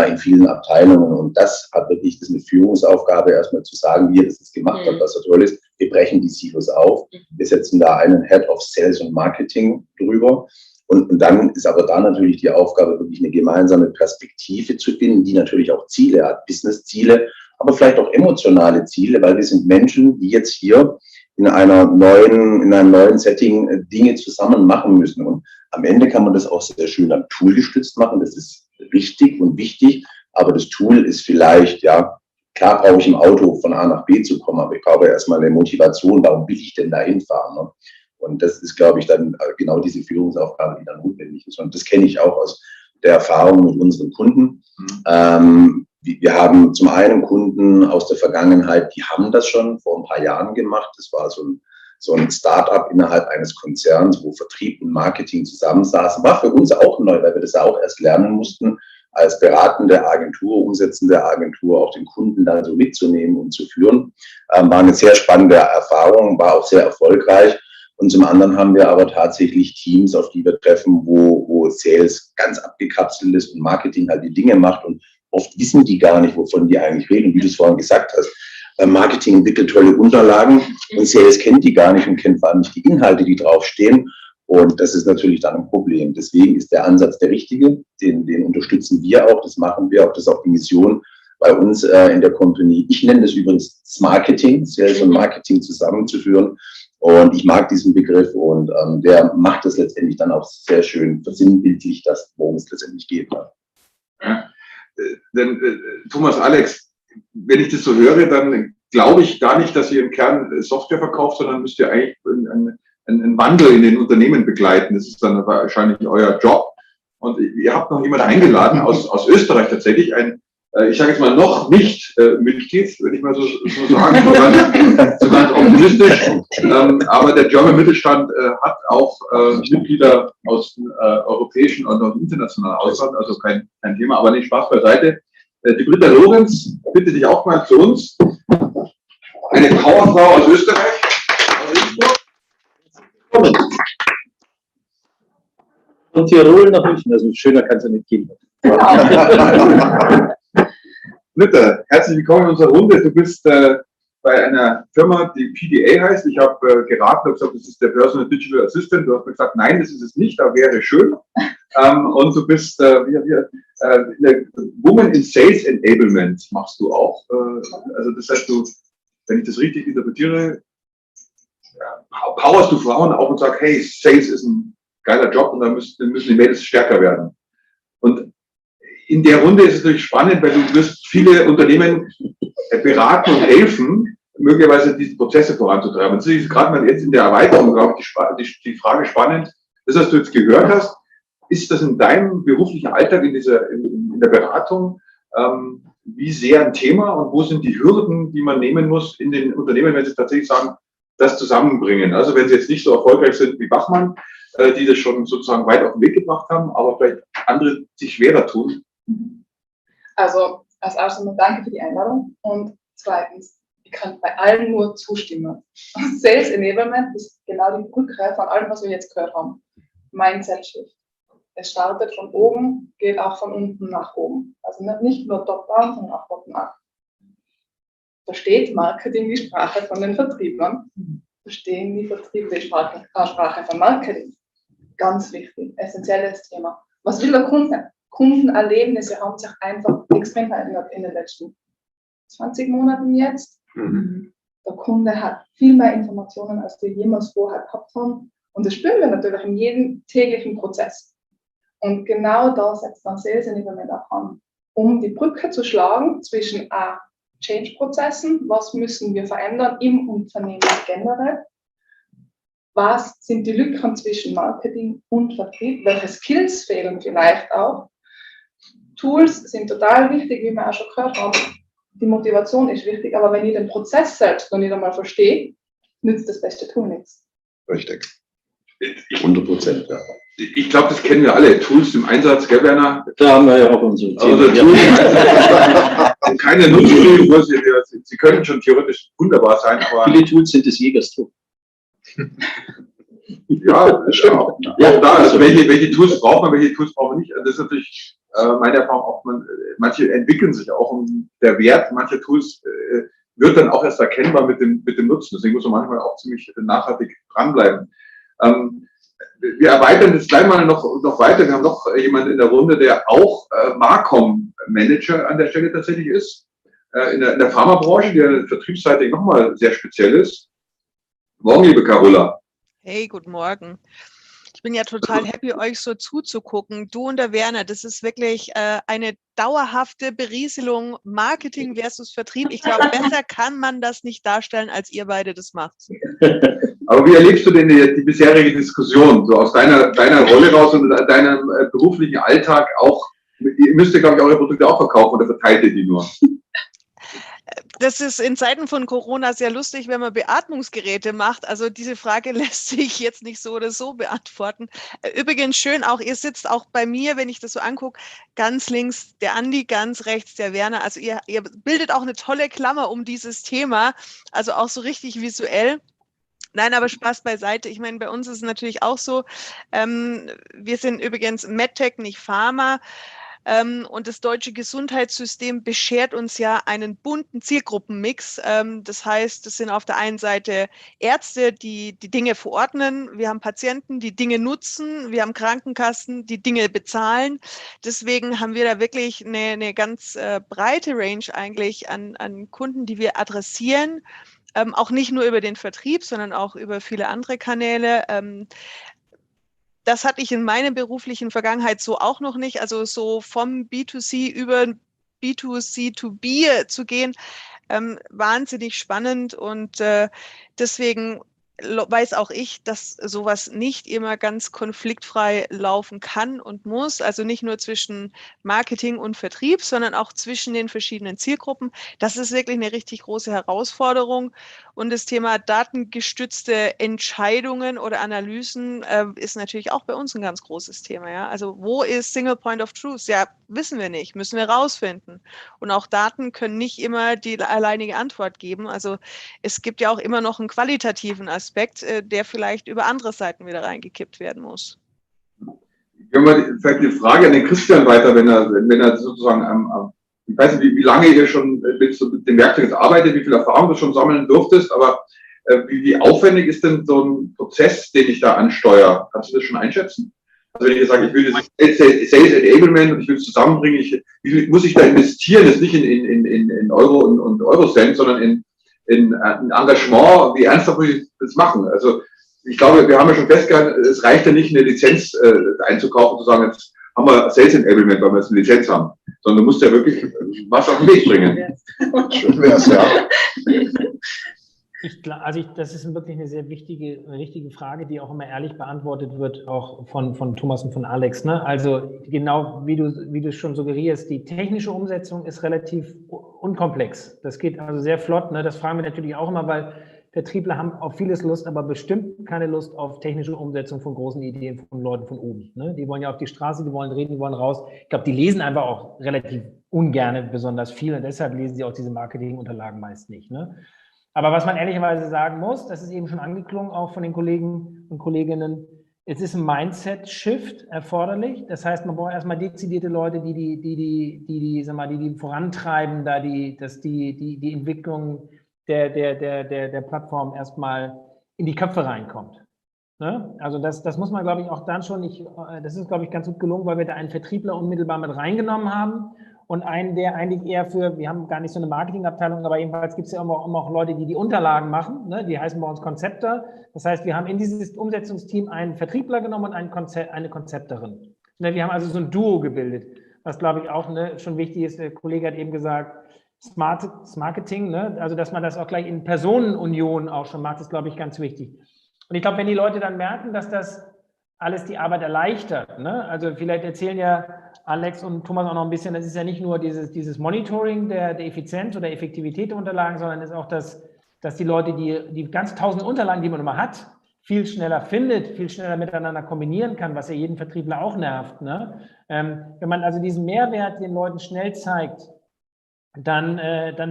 in vielen Abteilungen. Und das hat wirklich, das ist eine Führungsaufgabe, erstmal zu sagen, wie ihr das jetzt gemacht habt, was so toll ist. Wir brechen die Silos auf. Wir setzen da einen Head of Sales und Marketing drüber. Und dann ist aber da natürlich die Aufgabe, wirklich eine gemeinsame Perspektive zu finden, die natürlich auch Ziele hat, Business-Ziele, aber vielleicht auch emotionale Ziele, weil wir sind Menschen, die jetzt hier in einem neuen Setting Dinge zusammen machen müssen. Und am Ende kann man das auch sehr schön am Tool gestützt machen. Das ist richtig und wichtig, aber das Tool ist vielleicht, ja, klar brauche ich im Auto von A nach B zu kommen, aber ich brauche erstmal eine Motivation, warum will ich denn da hinfahren? Ne? Und das ist, glaube ich, dann genau diese Führungsaufgabe, die dann notwendig ist. Und das kenne ich auch aus der Erfahrung mit unseren Kunden. Wir haben zum einen Kunden aus der Vergangenheit, die haben das schon vor ein paar Jahren gemacht. Das war so ein Start-up innerhalb eines Konzerns, wo Vertrieb und Marketing zusammensaßen. War für uns auch neu, weil wir das auch erst lernen mussten, als beratende Agentur, umsetzende Agentur auch den Kunden dann so mitzunehmen und zu führen. War eine sehr spannende Erfahrung, war auch sehr erfolgreich. Und zum anderen haben wir aber tatsächlich Teams, auf die wir treffen, wo Sales ganz abgekapselt ist und Marketing halt die Dinge macht. Und oft wissen die gar nicht, wovon die eigentlich reden, wie du es vorhin gesagt hast. Marketing entwickelt tolle Unterlagen und Sales kennt die gar nicht und kennt vor allem nicht die Inhalte, die draufstehen. Und das ist natürlich dann ein Problem. Deswegen ist der Ansatz der richtige, den unterstützen wir auch, das machen wir auch, das ist auch die Mission bei uns in der Company. Ich nenne das übrigens Marketing, Sales und Marketing zusammenzuführen. Und ich mag diesen Begriff und der macht das letztendlich dann auch sehr schön versinnbildlich, worum es letztendlich geht. Ne? Ja. Denn Thomas, Alex, wenn ich das so höre, dann glaube ich gar nicht, dass ihr im Kern Software verkauft, sondern müsst ihr eigentlich einen Wandel in den Unternehmen begleiten. Das ist dann wahrscheinlich euer Job. Und ihr habt noch jemanden eingeladen aus Österreich tatsächlich, ich sage jetzt mal noch nicht Mitglied, wenn ich mal so sagen, so ganz optimistisch. Aber der German Mittelstand hat auch Mitglieder aus dem europäischen und aus dem internationalen Ausland, also kein Thema, aber nicht, Spaß beiseite. Die Britta Lorenz, bitte dich auch mal zu uns. Eine Powerfrau aus Österreich. Von Tirol nach München, also schöner kann es ja nicht gehen. Britta, herzlich willkommen in unserer Runde. Du bist bei einer Firma, die PDA heißt. Ich habe geraten, habe gesagt, das ist der Personal Digital Assistant. Du hast mir gesagt, nein, das ist es nicht, aber wäre schön. Und du bist Woman in Sales Enablement machst du auch. Also das heißt, wenn ich das richtig interpretiere, powerst du Frauen auf und sagst, hey, Sales ist ein geiler Job und da müssen die Mädels stärker werden. Und in der Runde ist es natürlich spannend, weil du wirst viele Unternehmen beraten und helfen, möglicherweise diese Prozesse voranzutreiben. Und das ist gerade mal jetzt in der Erweiterung, glaube ich, die Frage spannend. Das, was du jetzt gehört hast, ist das in deinem beruflichen Alltag in der Beratung wie sehr ein Thema und wo sind die Hürden, die man nehmen muss in den Unternehmen, wenn sie tatsächlich sagen, das zusammenbringen? Also wenn sie jetzt nicht so erfolgreich sind wie Bachmann, die das schon sozusagen weit auf den Weg gebracht haben, aber vielleicht andere sich schwerer tun. Also als erstes mal danke für die Einladung und zweitens, ich kann bei allen nur zustimmen. Sales Enablement ist genau die Rückkehr von allem, was wir jetzt gehört haben. Mindset Shift. Es startet von oben, geht auch von unten nach oben. Also nicht nur top-down, sondern auch bottom-up. Versteht Marketing die Sprache von den Vertrieblern? Verstehen die Vertriebler die Sprache von Marketing? Ganz wichtig, essentielles Thema. Was will der Kunde? Kundenerlebnisse haben sich einfach extrem verändert in den letzten 20 Monaten jetzt. Der Kunde hat viel mehr Informationen, als wir jemals vorher gehabt haben. Und das spüren wir natürlich in jedem täglichen Prozess. Und genau da setzt dann Sales Enablement auch an. um die Brücke zu schlagen zwischen Change-Prozessen, was müssen wir verändern im Unternehmen generell, was sind die Lücken zwischen Marketing und Vertrieb, welche Skills fehlen vielleicht auch. Tools sind total wichtig, wie wir auch schon gehört haben. Die Motivation ist wichtig, aber wenn ich den Prozess selbst noch nicht einmal verstehe, nützt das beste Tool nichts. Richtig. 100%, ja. Ich glaube, das kennen wir alle. Tools im Einsatz, gell, Werner? Da haben wir ja auch unsere Also Themen. Tools, keine Nutzen, sie können schon theoretisch wunderbar sein, aber Viele Tools sind des Jägers Tod. ja, das stimmt. Ja, da, also welche Tools braucht man, welche Tools braucht man nicht. Das ist natürlich meine Erfahrung auch, manche entwickeln sich auch und der Wert mancher Tools wird dann auch erst erkennbar mit dem Nutzen. Deswegen muss man manchmal auch ziemlich nachhaltig dranbleiben. Wir erweitern jetzt gleich mal noch weiter. Wir haben noch jemanden in der Runde, der auch Marcom-Manager an der Stelle tatsächlich ist. In der Pharmabranche, der vertriebsseitig nochmal sehr speziell ist. Morgen, liebe Carola. Hey, guten Morgen. Ich bin ja total happy, euch so zuzugucken. Du und der Werner, das ist wirklich eine dauerhafte Berieselung, Marketing versus Vertrieb. Ich glaube, besser kann man das nicht darstellen, als ihr beide das macht. Aber wie erlebst du denn die bisherige Diskussion, so aus deiner Rolle raus und deinem beruflichen Alltag auch? Ihr müsst ja, glaube ich, eure Produkte auch verkaufen oder verteilt ihr die nur? Das ist in Zeiten von Corona sehr lustig, wenn man Beatmungsgeräte macht. Also diese Frage lässt sich jetzt nicht so oder so beantworten. Übrigens schön auch, ihr sitzt auch bei mir, wenn ich das so angucke, ganz links der Andi, ganz rechts der Werner. Also ihr bildet auch eine tolle Klammer um dieses Thema, also auch so richtig visuell. Nein, aber Spaß beiseite. Ich meine, bei uns ist es natürlich auch so, wir sind übrigens MedTech, nicht Pharma. Und das deutsche Gesundheitssystem beschert uns ja einen bunten Zielgruppenmix. Das heißt, das sind auf der einen Seite Ärzte, die Dinge verordnen. Wir haben Patienten, die Dinge nutzen. Wir haben Krankenkassen, die Dinge bezahlen. Deswegen haben wir da wirklich eine ganz breite Range eigentlich an Kunden, die wir adressieren. Auch nicht nur über den Vertrieb, sondern auch über viele andere Kanäle. Das hatte ich in meiner beruflichen Vergangenheit so auch noch nicht. Also so vom B2C über B2C2B zu gehen, wahnsinnig spannend. Und deswegen weiß auch ich, dass sowas nicht immer ganz konfliktfrei laufen kann und muss. Also nicht nur zwischen Marketing und Vertrieb, sondern auch zwischen den verschiedenen Zielgruppen. Das ist wirklich eine richtig große Herausforderung. Und das Thema datengestützte Entscheidungen oder Analysen ist natürlich auch bei uns ein ganz großes Thema. Ja? Also wo ist Single Point of Truth? Ja, wissen wir nicht, müssen wir rausfinden. Und auch Daten können nicht immer die alleinige Antwort geben. Also es gibt ja auch immer noch einen qualitativen Aspekt, der vielleicht über andere Seiten wieder reingekippt werden muss. Wenn wir vielleicht die Frage an den Christian weiter, wenn er sozusagen ich weiß nicht, wie lange ihr schon mit dem Werkzeug arbeitet, wie viel Erfahrung du schon sammeln durftest, aber wie aufwendig ist denn so ein Prozess, den ich da ansteuere? Kannst du das schon einschätzen? Also wenn ich sage, ich will das Sales Enablement und ich will es zusammenbringen, wie viel muss ich da investieren? Das ist nicht in Euro und Eurocent, sondern in Engagement, wie ernsthaft muss ich das machen? Also ich glaube, wir haben ja schon festgehalten, es reicht ja nicht, eine Lizenz einzukaufen, zu sagen, jetzt haben wir Sales Enablement, weil wir jetzt eine Lizenz haben, sondern du musst ja wirklich was auf den Weg bringen. Schön wär's, ja. Das ist wirklich eine sehr wichtige Frage, die auch immer ehrlich beantwortet wird, auch von Thomas und von Alex. Ne? Also genau wie du schon suggerierst, die technische Umsetzung ist relativ unkomplex. Das geht also sehr flott. Ne? Das fragen wir natürlich auch immer, weil Vertriebler haben auf vieles Lust, aber bestimmt keine Lust auf technische Umsetzung von großen Ideen von Leuten von oben. Ne? Die wollen ja auf die Straße, die wollen reden, die wollen raus. Ich glaube, die lesen einfach auch relativ ungerne besonders viel und deshalb lesen sie auch diese Marketingunterlagen meist nicht. Ne? Aber was man ehrlicherweise sagen muss, das ist eben schon angeklungen, auch von den Kollegen und Kolleginnen, es ist ein Mindset-Shift erforderlich. Das heißt, man braucht erstmal dezidierte Leute, die vorantreiben, da die Entwicklung der Plattform erstmal in die Köpfe reinkommt. Ne? Also das muss man, glaube ich, auch dann schon nicht, das ist, glaube ich, ganz gut gelungen, weil wir da einen Vertriebler unmittelbar mit reingenommen haben und einen, der eigentlich eher wir haben gar nicht so eine Marketingabteilung, aber jedenfalls gibt es ja immer auch Leute, die Unterlagen machen, ne? Die heißen bei uns Konzepter. Das heißt, wir haben in dieses Umsetzungsteam einen Vertriebler genommen und eine Konzepterin. Ne? Wir haben also so ein Duo gebildet. was glaube ich auch schon wichtig ist. Der Kollege hat eben gesagt, Smart Marketing, ne? Also dass man das auch gleich in Personenunion auch schon macht, ist glaube ich ganz wichtig. Und ich glaube, wenn die Leute dann merken, dass das alles die Arbeit erleichtert, ne? Also vielleicht erzählen ja Alex und Thomas auch noch ein bisschen, das ist ja nicht nur dieses Monitoring der Effizienz oder Effektivität der Unterlagen, sondern ist auch dass die Leute die ganz 1000 Unterlagen, die man immer hat, viel schneller findet, viel schneller miteinander kombinieren kann, was ja jeden Vertriebler auch nervt, ne? Wenn man also diesen Mehrwert den Leuten schnell zeigt, dann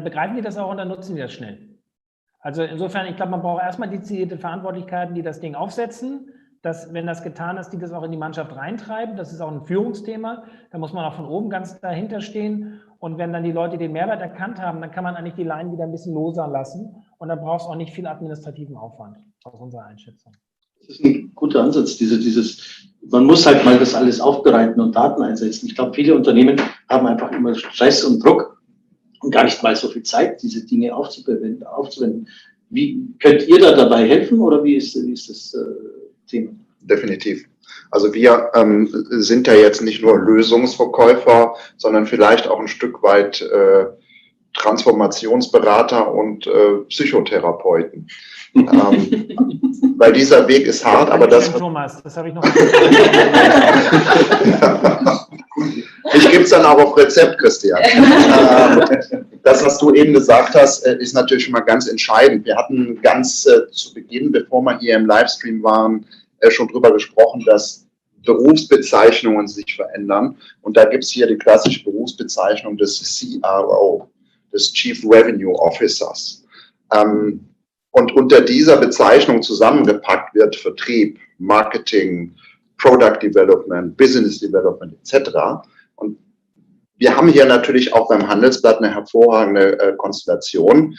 begreifen die das auch und dann nutzen die das schnell. Also insofern, ich glaube, man braucht erstmal dezidierte Verantwortlichkeiten, die das Ding aufsetzen, dass, wenn das getan ist, die das auch in die Mannschaft reintreiben. Das ist auch ein Führungsthema. Da muss man auch von oben ganz dahinter stehen. Und wenn dann die Leute den Mehrwert erkannt haben, dann kann man eigentlich die Leinen wieder ein bisschen loser lassen. Und dann braucht es auch nicht viel administrativen Aufwand, aus unserer Einschätzung. Das ist ein guter Ansatz, man muss halt mal das alles aufbereiten und Daten einsetzen. Ich glaube, viele Unternehmen haben einfach immer Stress und Druck und gar nicht mal so viel Zeit, diese Dinge aufzuwenden. Wie könnt ihr da dabei helfen oder wie ist das Thema? Definitiv. Also wir sind ja jetzt nicht nur Lösungsverkäufer, sondern vielleicht auch ein Stück weit Transformationsberater und Psychotherapeuten. Weil dieser Weg ist hart, aber das... Thomas, das habe ich noch Mich gibt es dann auch auf Rezept, Christian. Das, was du eben gesagt hast, ist natürlich schon mal ganz entscheidend. Wir hatten ganz zu Beginn, bevor wir hier im Livestream waren, schon drüber gesprochen, dass Berufsbezeichnungen sich verändern. Und da gibt es hier die klassische Berufsbezeichnung des CRO, des Chief Revenue Officers. Und unter dieser Bezeichnung zusammengepackt wird Vertrieb, Marketing, Product Development, Business Development etc. Und wir haben hier natürlich auch beim Handelsblatt eine hervorragende Konstellation.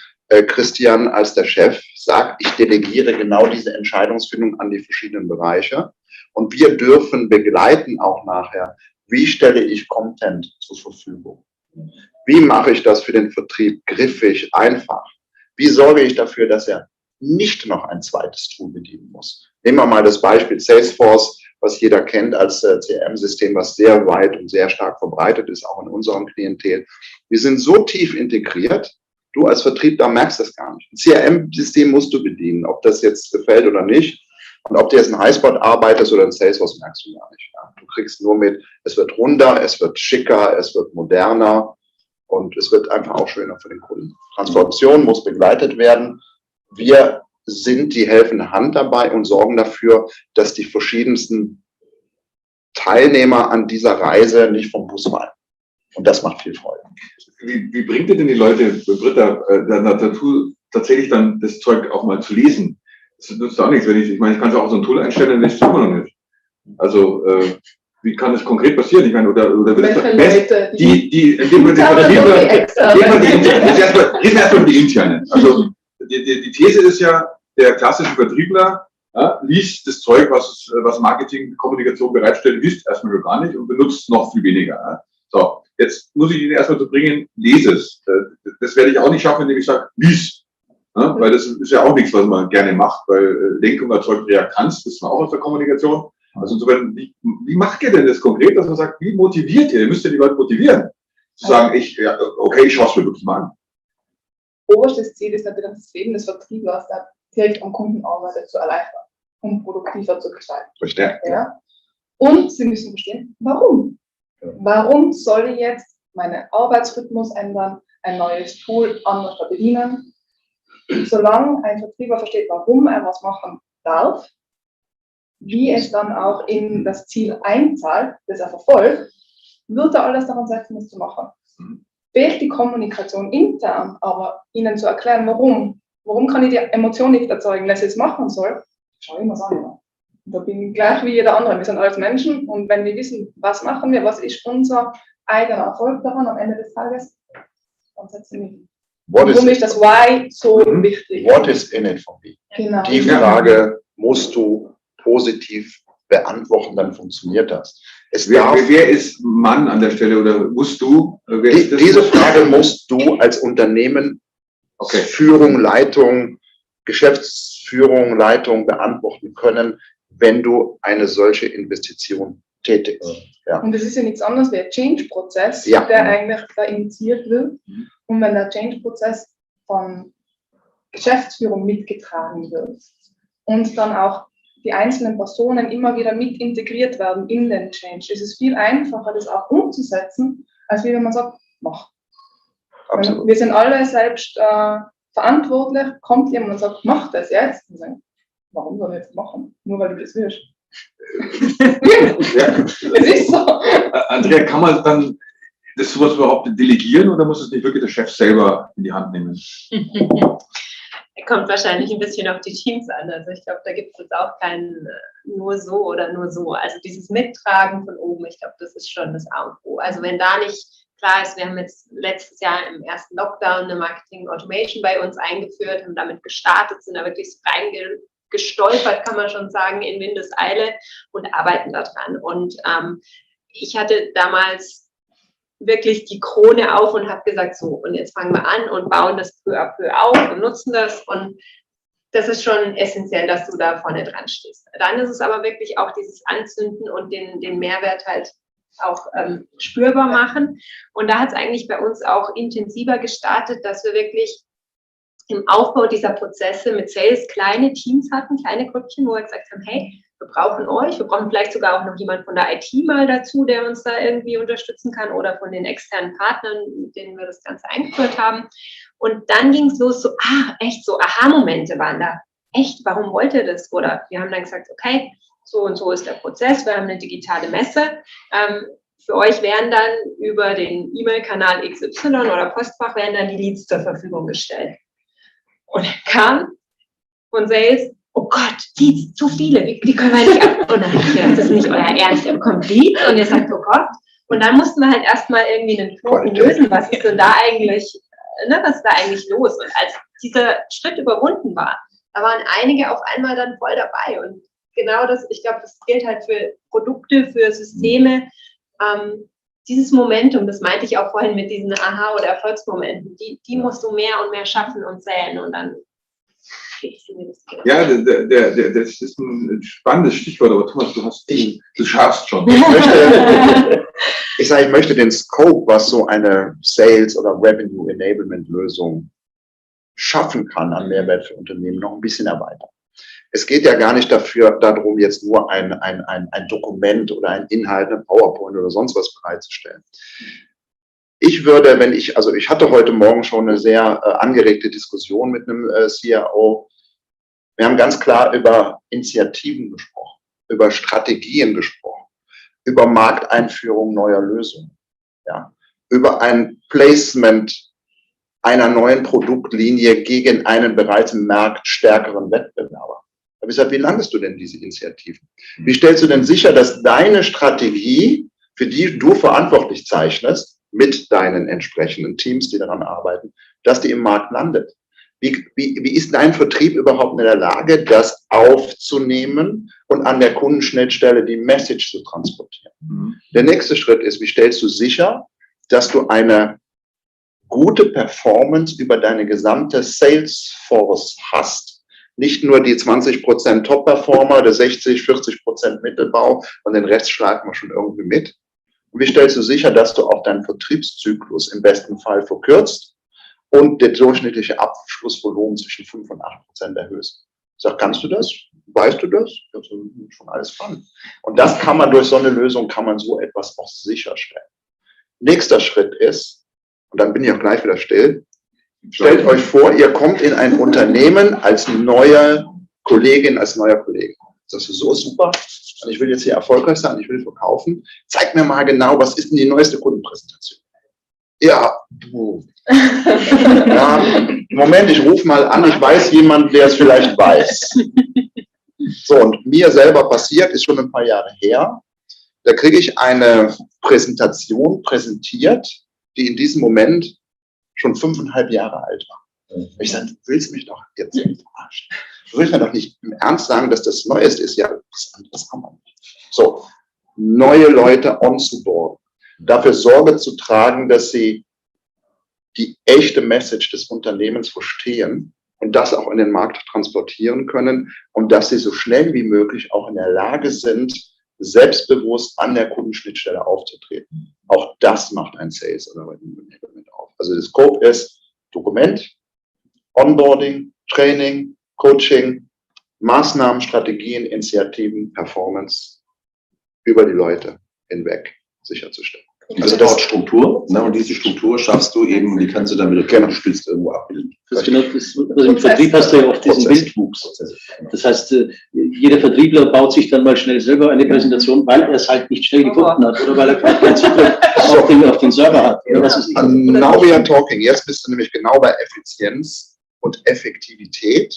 Christian als der Chef sagt, ich delegiere genau diese Entscheidungsfindung an die verschiedenen Bereiche. Und wir dürfen begleiten auch nachher, wie stelle ich Content zur Verfügung? Wie mache ich das für den Vertrieb griffig, einfach? Wie sorge ich dafür, dass er nicht noch ein zweites Tool bedienen muss? Nehmen wir mal das Beispiel Salesforce, was jeder kennt als CRM-System, was sehr weit und sehr stark verbreitet ist, auch in unserem Klientel. Wir sind so tief integriert, du als Vertriebler merkst das gar nicht. Ein CRM-System musst du bedienen, ob das jetzt gefällt oder nicht. Und ob du jetzt ein Highspot arbeitest oder ein Salesforce, merkst du gar nicht. Ja. Du kriegst nur mit, es wird runder, es wird schicker, es wird moderner und es wird einfach auch schöner für den Kunden. Transformation muss begleitet werden. Wir sind die helfende Hand dabei und sorgen dafür, dass die verschiedensten Teilnehmer an dieser Reise nicht vom Bus fallen. Und das macht viel Freude. Wie bringt ihr denn die Leute, Britta, dazu, tatsächlich dann das Zeug auch mal zu lesen? Das nützt auch nichts, ich meine, ich kann es auch so ein Tool einstellen, dann lese ich es immer noch nicht. Also, wie kann das konkret passieren? Ich meine, oder Leute, indem man erstmal die internen. Also, die These ist ja, der klassische Vertriebler liest das Zeug, was Marketing, Kommunikation bereitstellt, liest erstmal nur gar nicht und benutzt noch viel weniger. So, jetzt muss ich ihn erstmal zu bringen, lese es. Das werde ich auch nicht schaffen, indem ich sage, lies. Weil das ist ja auch nichts, was man gerne macht, weil Lenkung erzeugt Reaktanz, das ist auch aus der Kommunikation. Also insofern, wie macht ihr denn das konkret, dass man sagt, wie motiviert ihr? Ihr müsst ja die Leute motivieren. Zu sagen, ich schaue es mir wirklich mal an. Oberstes Ziel ist natürlich das Leben des Vertrieblers, der direkt am Kunden arbeitet, zu erleichtern, um produktiver zu gestalten. Verstehe. Ja? Und Sie müssen verstehen, warum? Warum soll ich jetzt meinen Arbeitsrhythmus ändern, ein neues Tool anders bedienen? Solange ein Vertriebler versteht, warum er was machen darf, wie es dann auch in das Ziel einzahlt, das er verfolgt, wird er alles daran setzen, das zu machen. Fehlt die Kommunikation intern, aber ihnen zu erklären, warum kann ich die Emotion nicht erzeugen, dass ich es machen soll, schau ich mir das an. Und da bin ich gleich wie jeder andere. Wir sind alles Menschen und wenn wir wissen, was machen wir, was ist unser eigener Erfolg daran am Ende des Tages, dann setzen wir. Warum ist das Why so wichtig? What is in it for me? Genau. Die Frage musst du positiv beantworten, dann funktioniert das. Wer ist Mann an der Stelle oder musst du? Diese Frage musst du als Unternehmen, Führung, Leitung, Geschäftsführung, Leitung beantworten können, wenn du eine solche Investition tätig. Ja. Und es ist ja nichts anderes wie ein Change-Prozess, Ja. der eigentlich da initiiert wird. Und wenn der Change-Prozess von Geschäftsführung mitgetragen wird und dann auch die einzelnen Personen immer wieder mit integriert werden in den Change, ist es viel einfacher, das auch umzusetzen, als wenn man sagt, mach. Absolut. Wir sind alle selbst verantwortlich, kommt jemand und sagt, mach das jetzt. Und sagen, warum soll ich jetzt machen? Nur weil du das willst. Ja. Es ist so. Andrea, kann man dann das sowas überhaupt delegieren oder muss es nicht wirklich der Chef selber in die Hand nehmen? Kommt wahrscheinlich ein bisschen auf die Teams an. Also ich glaube, da gibt es jetzt auch kein nur so oder nur so. Also dieses Mittragen von oben, ich glaube, das ist schon das A und O. Also wenn da nicht klar ist, wir haben jetzt letztes Jahr im ersten Lockdown eine Marketing Automation bei uns eingeführt, haben damit gestartet, sind da wirklich so reingestolpert, kann man schon sagen, in Windeseile und arbeiten daran. Und ich hatte damals wirklich die Krone auf und habe gesagt, so, und jetzt fangen wir an und bauen das peu à peu auf und nutzen das. Und das ist schon essentiell, dass du da vorne dran stehst. Dann ist es aber wirklich auch dieses Anzünden und den Mehrwert halt auch spürbar machen. Und da hat es eigentlich bei uns auch intensiver gestartet, dass wir wirklich im Aufbau dieser Prozesse mit Sales kleine Teams hatten, kleine Grüppchen, wo wir gesagt haben, hey, wir brauchen euch, wir brauchen vielleicht sogar auch noch jemand von der IT mal dazu, der uns da irgendwie unterstützen kann oder von den externen Partnern, mit denen wir das Ganze eingeführt haben. Und dann ging es los, so, echt, so Aha-Momente waren da. Echt, warum wollt ihr das? Oder wir haben dann gesagt, okay, so und so ist der Prozess, wir haben eine digitale Messe. Für euch werden dann über den E-Mail-Kanal XY oder Postfach werden dann die Leads zur Verfügung gestellt. Und dann kam von Sales, oh Gott, Leads, zu viele, die können wir nicht ab. Und dann habe ich gedacht, das ist nicht euer Ernst, ihr bekommt Leads und ihr sagt, oh Gott. Und dann mussten wir halt erstmal irgendwie einen Knoten lösen, was ist denn da eigentlich, was ist da eigentlich los? Und als dieser Schritt überwunden war, da waren einige auf einmal dann voll dabei. Und genau das, ich glaube, das gilt halt für Produkte, für Systeme. Dieses Momentum, das meinte ich auch vorhin mit diesen Aha- oder Erfolgsmomenten, die musst du mehr und mehr schaffen und zählen und dann ja, das ist ein spannendes Stichwort, aber Thomas, du schaffst schon. Ich möchte den Scope, was so eine Sales- oder Revenue-Enablement-Lösung schaffen kann an Mehrwert für Unternehmen, noch ein bisschen erweitern. Es geht ja gar nicht darum, jetzt nur ein Dokument oder ein Inhalt, eine PowerPoint oder sonst was bereitzustellen. Ich würde, ich hatte heute Morgen schon eine sehr angeregte Diskussion mit einem CIO. Wir haben ganz klar über Initiativen gesprochen, über Strategien gesprochen, über Markteinführung neuer Lösungen, ja, über ein Placement einer neuen Produktlinie gegen einen bereits im Markt stärkeren Wettbewerber. Da habe ich gesagt, wie landest du denn diese Initiativen? Wie stellst du denn sicher, dass deine Strategie, für die du verantwortlich zeichnest, mit deinen entsprechenden Teams, die daran arbeiten, dass die im Markt landet? Wie ist dein Vertrieb überhaupt in der Lage, das aufzunehmen und an der Kundenschnittstelle die Message zu transportieren? Der nächste Schritt ist, wie stellst du sicher, dass du eine gute Performance über deine gesamte Salesforce hast? Nicht nur die 20% Top-Performer, der 60-40% Mittelbau und den Rest schlagen wir schon irgendwie mit. Und wie stellst du sicher, dass du auch deinen Vertriebszyklus im besten Fall verkürzt und der durchschnittliche Abschlussvolumen zwischen 5 und 8% erhöhst? Ich sage, kannst du das? Weißt du das? Das ist schon alles dran. Und das kann man durch so eine Lösung, kann man so etwas auch sicherstellen. Nächster Schritt ist, und dann bin ich auch gleich wieder still, stellt euch vor, ihr kommt in ein Unternehmen als neue Kollegin, als neuer Kollege. Das ist so super. Und ich will jetzt hier erfolgreich sein, ich will verkaufen. Zeig mir mal genau, was ist denn die neueste Kundenpräsentation? Ja, ja, Moment, ich rufe mal an, ich weiß jemand, der es vielleicht weiß. So, und mir selber passiert, ist schon ein paar Jahre her, da kriege ich eine Präsentation präsentiert, die in diesem Moment schon 5,5 Jahre alt war. Ich sage, du willst mich doch jetzt verarschen. Du willst mir doch nicht im Ernst sagen, dass das Neueste ist. Ja, das kann man nicht. So, neue Leute onzuboarden. Dafür Sorge zu tragen, dass sie die echte Message des Unternehmens verstehen und das auch in den Markt transportieren können und dass sie so schnell wie möglich auch in der Lage sind, selbstbewusst an der Kundenschnittstelle aufzutreten. Auch das macht ein Sales oder ein Enablement auf. Also das Scope ist Dokument, Onboarding, Training, Coaching, Maßnahmen, Strategien, Initiativen, Performance über die Leute hinweg sicherzustellen. Also das ist Struktur, ne? Und diese Struktur schaffst du eben, die kannst du dann wieder unterstützt irgendwo abbilden. Also im Vertrieb hast du ja oft diesen Wildwuchs. Das heißt, jeder Vertriebler baut sich dann mal schnell selber eine Präsentation, weil er es halt nicht schnell gefunden hat oder weil er keinen Zugriff auf den Server hat. Oder was ist Now we are talking. Jetzt bist du nämlich genau bei Effizienz und Effektivität.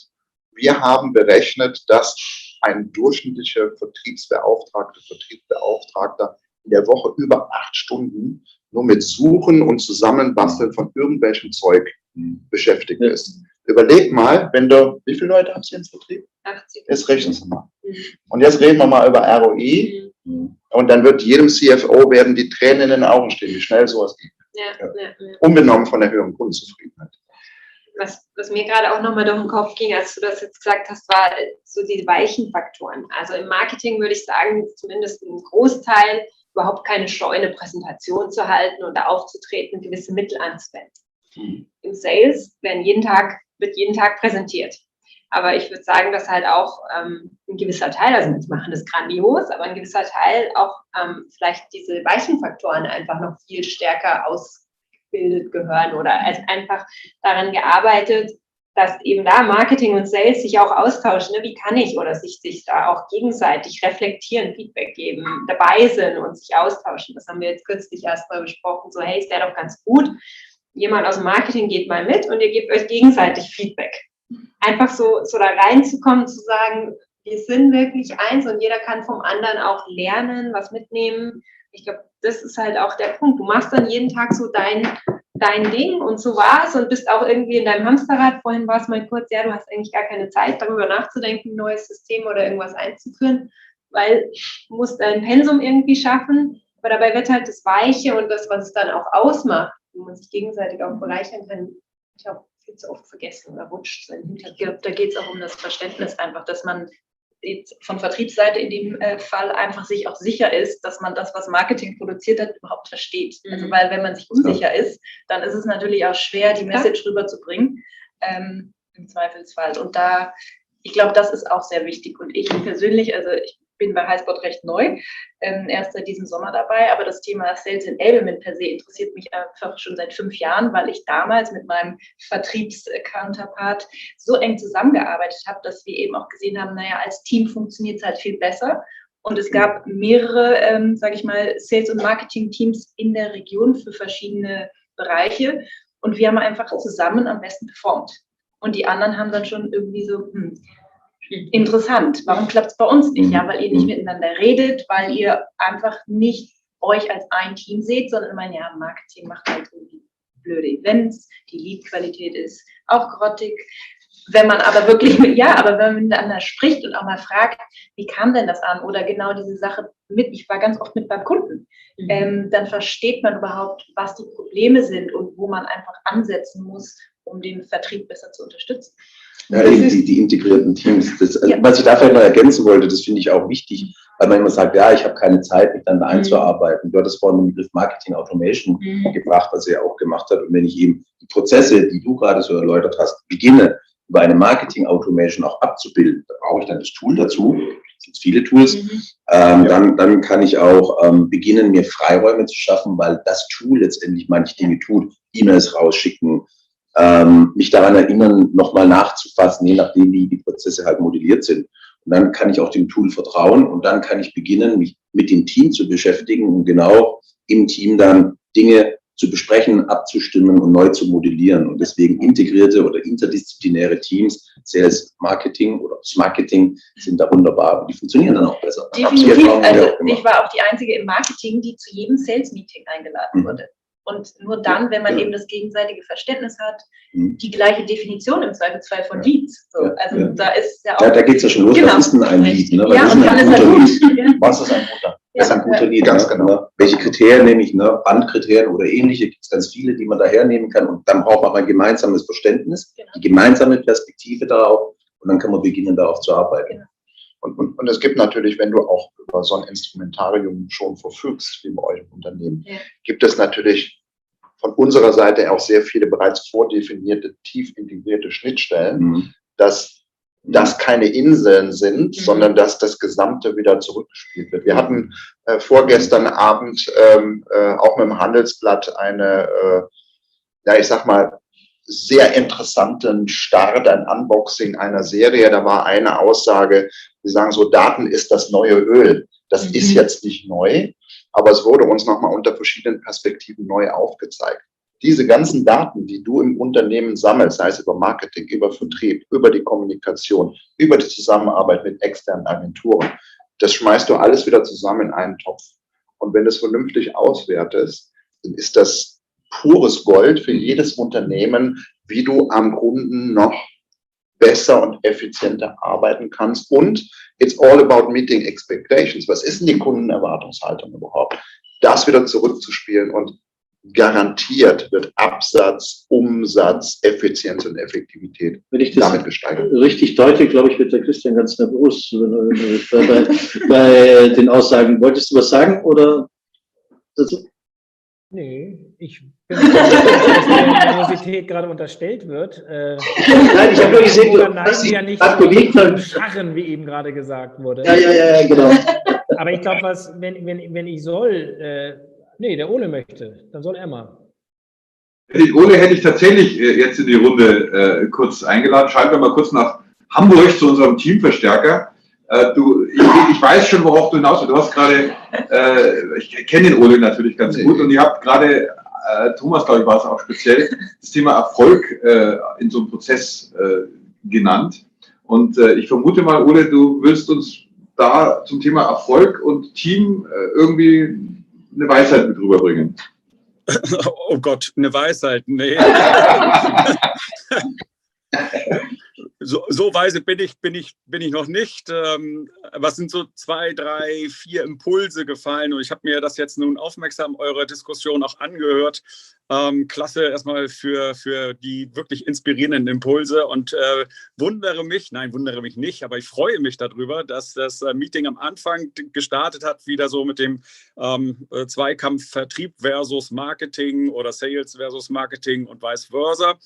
Wir haben berechnet, dass ein durchschnittlicher Vertriebsbeauftragter in der Woche über 8 Stunden nur mit Suchen und Zusammenbasteln von irgendwelchem Zeug beschäftigt ist. Überleg mal, wie viele Leute habt ihr im Vertrieb? 80. Jetzt rechnen Sie mal. Und jetzt reden wir mal über ROI. Und dann wird jedem CFO werden die Tränen in den Augen stehen, wie schnell sowas geht. Ja. Unbenommen von der höheren Kundenzufriedenheit. Was mir gerade auch nochmal durch den Kopf ging, als du das jetzt gesagt hast, war so die weichen Faktoren. Also im Marketing würde ich sagen, zumindest ein Großteil überhaupt keine Scheu, eine Präsentation zu halten und da aufzutreten, gewisse Mittel anzuwenden. Im Sales wird jeden Tag präsentiert. Aber ich würde sagen, dass halt auch ein gewisser Teil, also wir machen das grandios, aber ein gewisser Teil auch vielleicht diese weichen Faktoren einfach noch viel stärker ausgebildet gehören oder als einfach daran gearbeitet, dass eben da Marketing und Sales sich auch austauschen, ne? Wie kann ich oder sich da auch gegenseitig reflektieren, Feedback geben, dabei sind und sich austauschen. Das haben wir jetzt kürzlich erst mal besprochen, so hey, es wäre doch ganz gut, jemand aus dem Marketing geht mal mit und ihr gebt euch gegenseitig Feedback. Einfach so da reinzukommen, zu sagen, wir sind wirklich eins und jeder kann vom anderen auch lernen, was mitnehmen. Ich glaube, das ist halt auch der Punkt. Du machst dann jeden Tag so dein Ding und so war's und bist auch irgendwie in deinem Hamsterrad. Vorhin war es mal kurz, ja, du hast eigentlich gar keine Zeit, darüber nachzudenken, ein neues System oder irgendwas einzuführen, weil du musst dein Pensum irgendwie schaffen, aber dabei wird halt das Weiche und das, was es dann auch ausmacht, wo man sich gegenseitig auch bereichern kann, ich glaube, viel zu oft vergessen oder rutscht. Ich glaube, da geht es auch um das Verständnis einfach, dass man von Vertriebsseite in dem Fall einfach sich auch sicher ist, dass man das, was Marketing produziert hat, überhaupt versteht. Also weil wenn man sich unsicher ist, dann ist es natürlich auch schwer, die Message rüberzubringen, im Zweifelsfall. Und ich glaube, das ist auch sehr wichtig. Und ich persönlich, also ich bin bei Highspot recht neu, erst seit diesem Sommer dabei, aber das Thema Sales Enablement per se interessiert mich einfach schon seit 5 Jahren, weil ich damals mit meinem Vertriebscounterpart so eng zusammengearbeitet habe, dass wir eben auch gesehen haben, naja, als Team funktioniert es halt viel besser. Und es gab mehrere, sage ich mal, Sales- und Marketing-Teams in der Region für verschiedene Bereiche. Und wir haben einfach zusammen am besten performt. Und die anderen haben dann schon irgendwie so, interessant, warum klappt es bei uns nicht? Ja, weil ihr nicht miteinander redet, weil ihr einfach nicht euch als ein Team seht, sondern immer, ja, Marketing macht halt irgendwie blöde Events, die Lead-Qualität ist auch grottig. Wenn man aber wirklich wenn man miteinander spricht und auch mal fragt, wie kam denn das an? Oder genau diese Sache ich war ganz oft mit beim Kunden, dann versteht man überhaupt, was die Probleme sind und wo man einfach ansetzen muss, um den Vertrieb besser zu unterstützen. Ja, die integrierten Teams. Was ich da vielleicht noch ergänzen wollte, das finde ich auch wichtig, weil man immer sagt, ja, ich habe keine Zeit, mich dann da einzuarbeiten. Du hattest vorhin den Begriff Marketing Automation gebracht, was er auch gemacht hat. Und wenn ich eben die Prozesse, die du gerade so erläutert hast, beginne, über eine Marketing Automation auch abzubilden, da brauche ich dann das Tool dazu. Es gibt viele Tools. Dann kann ich auch beginnen, mir Freiräume zu schaffen, weil das Tool letztendlich manche Dinge tut. E-Mails rausschicken, mich daran erinnern, nochmal nachzufassen, je nachdem, wie die Prozesse halt modelliert sind. Und dann kann ich auch dem Tool vertrauen und dann kann ich beginnen, mich mit dem Team zu beschäftigen und genau im Team dann Dinge zu besprechen, abzustimmen und neu zu modellieren. Und deswegen integrierte oder interdisziplinäre Teams, Sales Marketing oder das Marketing sind da wunderbar und die funktionieren dann auch besser. Definitiv. Also ich war auch die Einzige im Marketing, die zu jedem Sales-Meeting eingeladen wurde. Und nur dann, wenn man eben das gegenseitige Verständnis hat, die gleiche Definition im Zweifelsfall von Leads. So, also da ist ja auch. Da geht es ja schon los. Was ist denn ein Lead? Ne? Ja, und dann ist er gut. Was ist ein guter? Das ist ein guter Lead, ganz genau. Welche Kriterien nehme ich? Ne? Bandkriterien oder ähnliche, gibt es ganz viele, die man da hernehmen kann. Und dann braucht man ein gemeinsames Verständnis, die gemeinsame Perspektive darauf und dann kann man beginnen, darauf zu arbeiten. Und es gibt natürlich, wenn du auch über so ein Instrumentarium schon verfügst, wie bei euch im Unternehmen, gibt es natürlich von unserer Seite auch sehr viele bereits vordefinierte, tief integrierte Schnittstellen, dass das keine Inseln sind, sondern dass das Gesamte wieder zurückgespielt wird. Wir hatten vorgestern Abend auch mit dem Handelsblatt eine, ich sag mal, sehr interessanten Start, ein Unboxing einer Serie. Da war eine Aussage, die sagen so, Daten ist das neue Öl. Das ist jetzt nicht neu, aber es wurde uns nochmal unter verschiedenen Perspektiven neu aufgezeigt. Diese ganzen Daten, die du im Unternehmen sammelst, sei es über Marketing, über Vertrieb, über die Kommunikation, über die Zusammenarbeit mit externen Agenturen, das schmeißt du alles wieder zusammen in einen Topf. Und wenn du es vernünftig auswertest, dann ist das pures Gold für jedes Unternehmen, wie du am Kunden noch besser und effizienter arbeiten kannst. Und it's all about meeting expectations. Was ist denn die Kundenerwartungshaltung überhaupt? Das wieder zurückzuspielen und garantiert wird Absatz, Umsatz, Effizienz und Effektivität wenn ich das damit gesteigert. Richtig deute, glaube ich, wird der Christian ganz nervös bei den Aussagen. Wolltest du was sagen? Oder? Nee, ich bin nicht, dass der Nervosität gerade unterstellt wird. Nein, ich habe nur gesehen, dass sie ja nicht so scharren, wie eben gerade gesagt wurde. Ja, genau. Aber ich glaube, wenn ich soll, der Ole möchte, dann soll er mal. Den Ole hätte ich tatsächlich jetzt in die Runde kurz eingeladen. Schalten wir mal kurz nach Hamburg zu unserem Teamverstärker. Ich weiß schon, worauf du hinaus willst. Du hast gerade, ich kenne den Ole natürlich ganz gut und ihr habt gerade, Thomas, glaube ich, war es auch speziell, das Thema Erfolg in so einem Prozess genannt. Und ich vermute mal, Ole, du willst uns da zum Thema Erfolg und Team irgendwie eine Weisheit mit rüberbringen. Oh Gott, eine Weisheit, nee. So weise bin ich noch nicht. Was sind so 2, 3, 4 Impulse gefallen? Und ich habe mir das jetzt nun aufmerksam eure Diskussion auch angehört. Klasse erstmal für die wirklich inspirierenden Impulse und wundere mich nicht, aber ich freue mich darüber, dass das Meeting am Anfang gestartet hat, wieder so mit dem Zweikampf Vertrieb versus Marketing oder Sales versus Marketing und vice versa.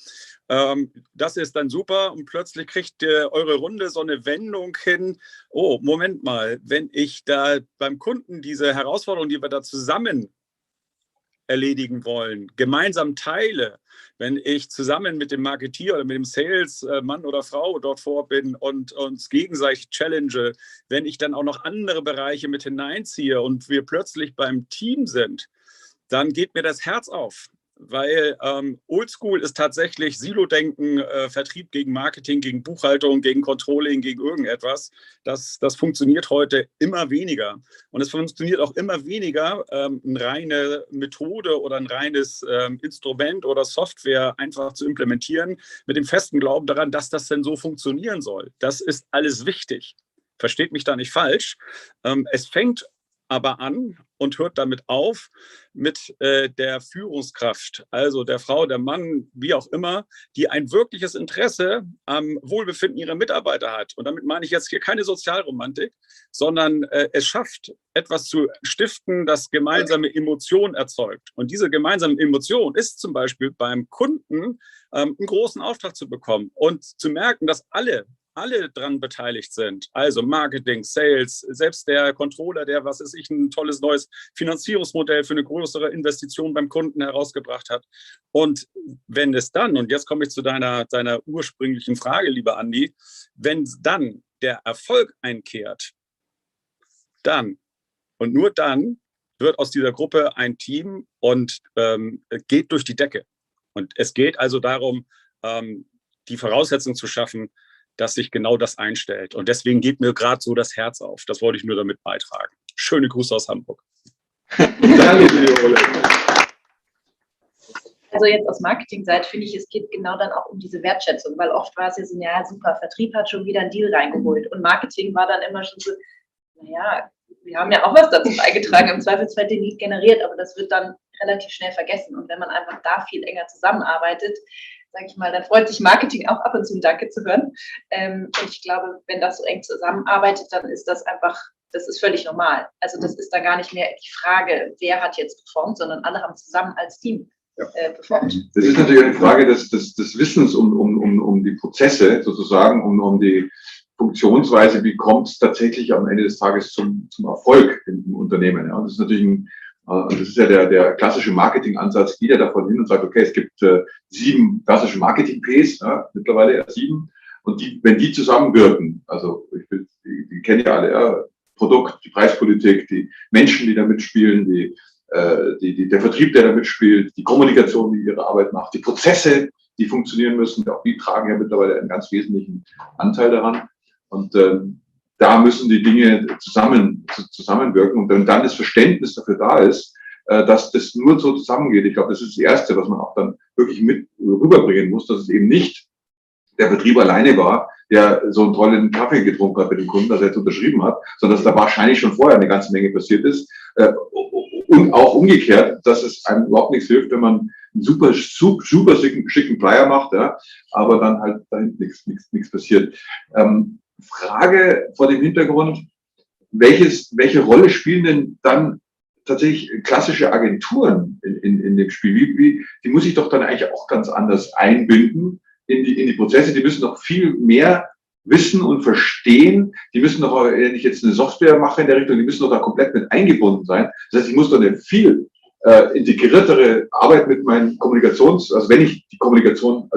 Das ist dann super und plötzlich kriegt eure Runde so eine Wendung hin. Oh, Moment mal, wenn ich da beim Kunden diese Herausforderung, die wir da zusammen erledigen wollen, gemeinsam teile, wenn ich zusammen mit dem Marketier oder mit dem Sales Mann oder Frau dort vor bin und uns gegenseitig challenge, wenn ich dann auch noch andere Bereiche mit hineinziehe und wir plötzlich beim Team sind, dann geht mir das Herz auf. Weil Oldschool ist tatsächlich Silo-Denken, Vertrieb gegen Marketing, gegen Buchhaltung, gegen Controlling, gegen irgendetwas. Das funktioniert heute immer weniger. Und es funktioniert auch immer weniger, eine reine Methode oder ein reines Instrument oder Software einfach zu implementieren mit dem festen Glauben daran, dass das denn so funktionieren soll. Das ist alles wichtig. Versteht mich da nicht falsch. Es fängt aber an und hört damit auf mit der Führungskraft, also der Frau, der Mann, wie auch immer, die ein wirkliches Interesse am Wohlbefinden ihrer Mitarbeiter hat. Und damit meine ich jetzt hier keine Sozialromantik, sondern es schafft, etwas zu stiften, das gemeinsame Emotionen erzeugt. Und diese gemeinsame Emotion ist zum Beispiel beim Kunden einen großen Auftrag zu bekommen und zu merken, dass alle dran beteiligt sind, also Marketing, Sales, selbst der Controller, der, was weiß ich, ein tolles neues Finanzierungsmodell für eine größere Investition beim Kunden herausgebracht hat. Und wenn es dann, und jetzt komme ich zu deiner ursprünglichen Frage, lieber Andi, wenn dann der Erfolg einkehrt, dann und nur dann wird aus dieser Gruppe ein Team und geht durch die Decke. Und es geht also darum, die Voraussetzung zu schaffen, dass sich genau das einstellt. Und deswegen geht mir gerade so das Herz auf. Das wollte ich nur damit beitragen. Schöne Grüße aus Hamburg. Also jetzt aus Marketing-Seite finde ich, es geht genau dann auch um diese Wertschätzung, weil oft war es ja so, ja super, Vertrieb hat schon wieder einen Deal reingeholt und Marketing war dann immer schon so, naja, wir haben ja auch was dazu beigetragen, im Zweifelsfall den Lead generiert, aber das wird dann relativ schnell vergessen und wenn man einfach da viel enger zusammenarbeitet, sage ich mal, dann freut sich Marketing auch ab und zu ein Danke zu hören. Und ich glaube, wenn das so eng zusammenarbeitet, dann ist das einfach, das ist völlig normal. Also das ist da gar nicht mehr die Frage, wer hat jetzt performt, sondern alle haben zusammen als Team performt. Das ist natürlich eine Frage des Wissens um die Prozesse sozusagen, um die Funktionsweise, wie kommt es tatsächlich am Ende des Tages zum Erfolg im Unternehmen. Ja? Und das ist natürlich das ist ja der klassische Marketingansatz, geht ja davon hin und sagt, okay, es gibt 7 klassische Marketing-Ps, ja, mittlerweile 7, und wenn die zusammenwirken, also die kennen ja alle, ja, Produkt, die Preispolitik, die Menschen, die da mitspielen, der Vertrieb, der da mitspielt, die Kommunikation, die ihre Arbeit macht, die Prozesse, die funktionieren müssen, auch die tragen ja mittlerweile einen ganz wesentlichen Anteil daran. Und da müssen die Dinge zusammenwirken. Und wenn dann das Verständnis dafür da ist, dass das nur so zusammengeht, ich glaube, das ist das Erste, was man auch dann wirklich mit rüberbringen muss, dass es eben nicht der Betrieb alleine war, der so einen tollen Kaffee getrunken hat mit dem Kunden, dass er jetzt unterschrieben hat, sondern dass da wahrscheinlich schon vorher eine ganze Menge passiert ist. Und auch umgekehrt, dass es einem überhaupt nichts hilft, wenn man einen super schicken Flyer macht, ja, aber dann halt dahinten nichts passiert. Frage vor dem Hintergrund, welche Rolle spielen denn dann tatsächlich klassische Agenturen in dem Spiel? Die muss ich doch dann eigentlich auch ganz anders einbinden in die Prozesse. Die müssen doch viel mehr wissen und verstehen. Die müssen doch, wenn ich jetzt eine Software mache in der Richtung, die müssen doch da komplett mit eingebunden sein. Das heißt, ich muss doch eine viel integriertere Arbeit mit meinen also wenn ich die Kommunikation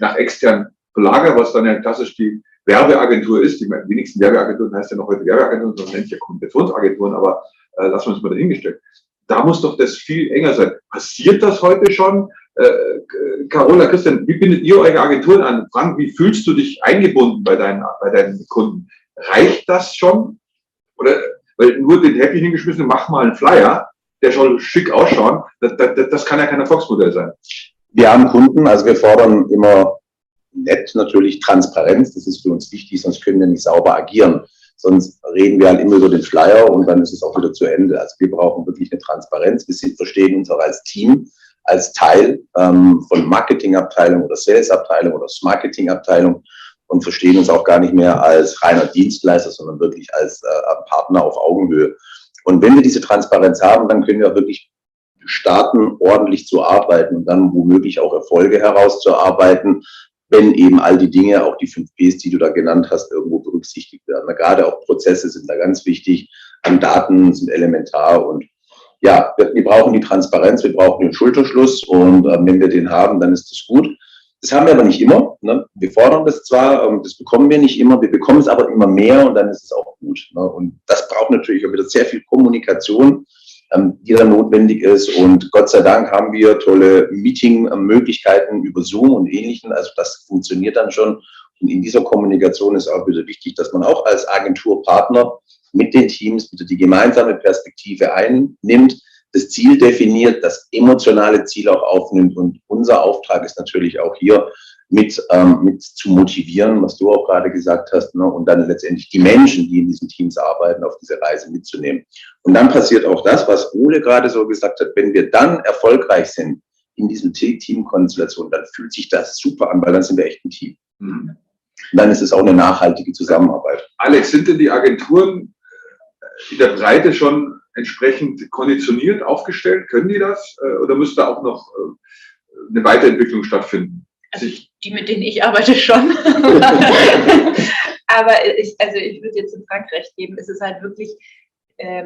nach extern verlagere, was dann ja klassisch die Werbeagentur ist, die wenigsten Werbeagenturen heißt ja noch heute Werbeagenturen, sondern nennt sich ja Kommunikationsagenturen, aber lassen wir uns mal dahingestellt. Da muss doch das viel enger sein. Passiert das heute schon? Carola, Christian, wie bindet ihr eure Agenturen an? Frank, wie fühlst du dich eingebunden bei deinen Kunden? Reicht das schon? Oder weil nur den Happy hingeschmissen, mach mal einen Flyer, der soll schick ausschauen, das kann ja kein Erfolgsmodell sein. Wir haben Kunden, also wir fordern immer nett natürlich Transparenz, das ist für uns wichtig, sonst können wir nicht sauber agieren. Sonst reden wir halt immer über den Flyer und dann ist es auch wieder zu Ende. Also wir brauchen wirklich eine Transparenz. Wir verstehen uns auch als Team, als Teil von Marketingabteilung oder Salesabteilung oder Marketingabteilung und verstehen uns auch gar nicht mehr als reiner Dienstleister, sondern wirklich als Partner auf Augenhöhe. Und wenn wir diese Transparenz haben, dann können wir auch wirklich starten, ordentlich zu arbeiten und dann womöglich auch Erfolge herauszuarbeiten, wenn eben all die Dinge, auch die 5 Ps, die du da genannt hast, irgendwo berücksichtigt werden. Gerade auch Prozesse sind da ganz wichtig, Daten sind elementar und ja, wir brauchen die Transparenz, wir brauchen den Schulterschluss und wenn wir den haben, dann ist das gut. Das haben wir aber nicht immer. Ne? Wir fordern das zwar, das bekommen wir nicht immer, wir bekommen es aber immer mehr und dann ist es auch gut. Ne? Und das braucht natürlich auch wieder sehr viel Kommunikation, die dann notwendig ist. Und Gott sei Dank haben wir tolle Meeting-Möglichkeiten über Zoom und Ähnlichem. Also das funktioniert dann schon. Und in dieser Kommunikation ist auch wieder wichtig, dass man auch als Agenturpartner mit den Teams wieder die gemeinsame Perspektive einnimmt, das Ziel definiert, das emotionale Ziel auch aufnimmt. Und unser Auftrag ist natürlich auch hier mit zu motivieren, was du auch gerade gesagt hast, ne? Und dann letztendlich die Menschen, die in diesen Teams arbeiten, auf diese Reise mitzunehmen. Und dann passiert auch das, was Ole gerade so gesagt hat, wenn wir dann erfolgreich sind in diesem Teamkonstellation, dann fühlt sich das super an, weil dann sind wir echt ein Team. Und dann ist es auch eine nachhaltige Zusammenarbeit. Alex, sind denn die Agenturen in der Breite schon entsprechend konditioniert aufgestellt? Können die das? Oder müsste auch noch eine Weiterentwicklung stattfinden? Also die, mit denen ich arbeite, schon. Aber ich würde jetzt dem Frank recht geben, es ist halt wirklich,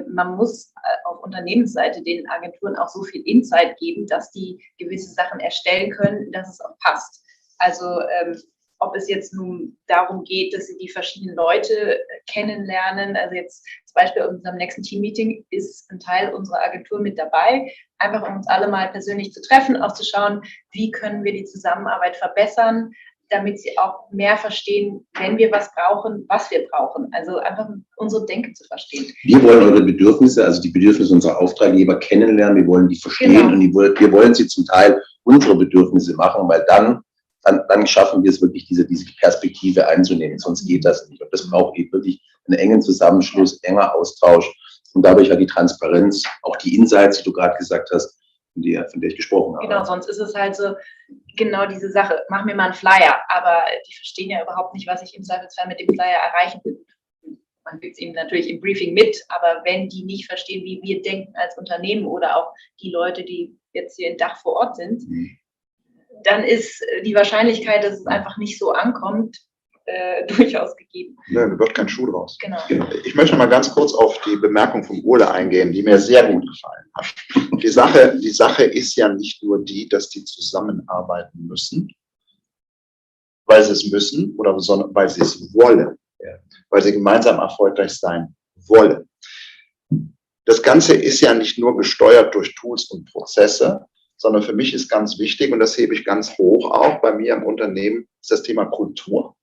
man muss auf Unternehmensseite den Agenturen auch so viel Insight geben, dass die gewisse Sachen erstellen können, dass es auch passt. Also ob es jetzt nun darum geht, dass sie die verschiedenen Leute kennenlernen. Also jetzt zum Beispiel in unserem nächsten Teammeeting ist ein Teil unserer Agentur mit dabei, einfach um uns alle mal persönlich zu treffen, auch zu schauen, wie können wir die Zusammenarbeit verbessern, damit sie auch mehr verstehen, wenn wir was brauchen, was wir brauchen. Also einfach unsere Denke zu verstehen. Wir wollen eure Bedürfnisse, also die Bedürfnisse unserer Auftraggeber kennenlernen, wir wollen die verstehen, genau. Und wir wollen sie zum Teil unsere Bedürfnisse machen, weil dann schaffen wir es wirklich, diese Perspektive einzunehmen. Sonst geht das nicht. Und das braucht eben wirklich einen engen Zusammenschluss, enger Austausch und dadurch halt die Transparenz, auch die Insights, die du gerade gesagt hast, von der ich gesprochen habe. Genau, sonst ist es halt so, genau diese Sache, mach mir mal einen Flyer, aber die verstehen ja überhaupt nicht, was ich im Zweifelsfall mit dem Flyer erreichen will. Man gibt es ihnen natürlich im Briefing mit, aber wenn die nicht verstehen, wie wir denken als Unternehmen oder auch die Leute, die jetzt hier in Dach vor Ort sind, dann ist die Wahrscheinlichkeit, dass es einfach nicht so ankommt, durchaus gegeben. Ja, da wird kein Schuh draus. Genau. Ich möchte mal ganz kurz auf die Bemerkung von Ole eingehen, die mir sehr gut gefallen hat. Die Sache ist ja nicht nur die, dass die zusammenarbeiten müssen, weil sie es müssen, oder sondern weil sie es wollen. Ja. Weil sie gemeinsam erfolgreich sein wollen. Das Ganze ist ja nicht nur gesteuert durch Tools und Prozesse, sondern für mich ist ganz wichtig, und das hebe ich ganz hoch auch bei mir im Unternehmen, ist das Thema Kultur.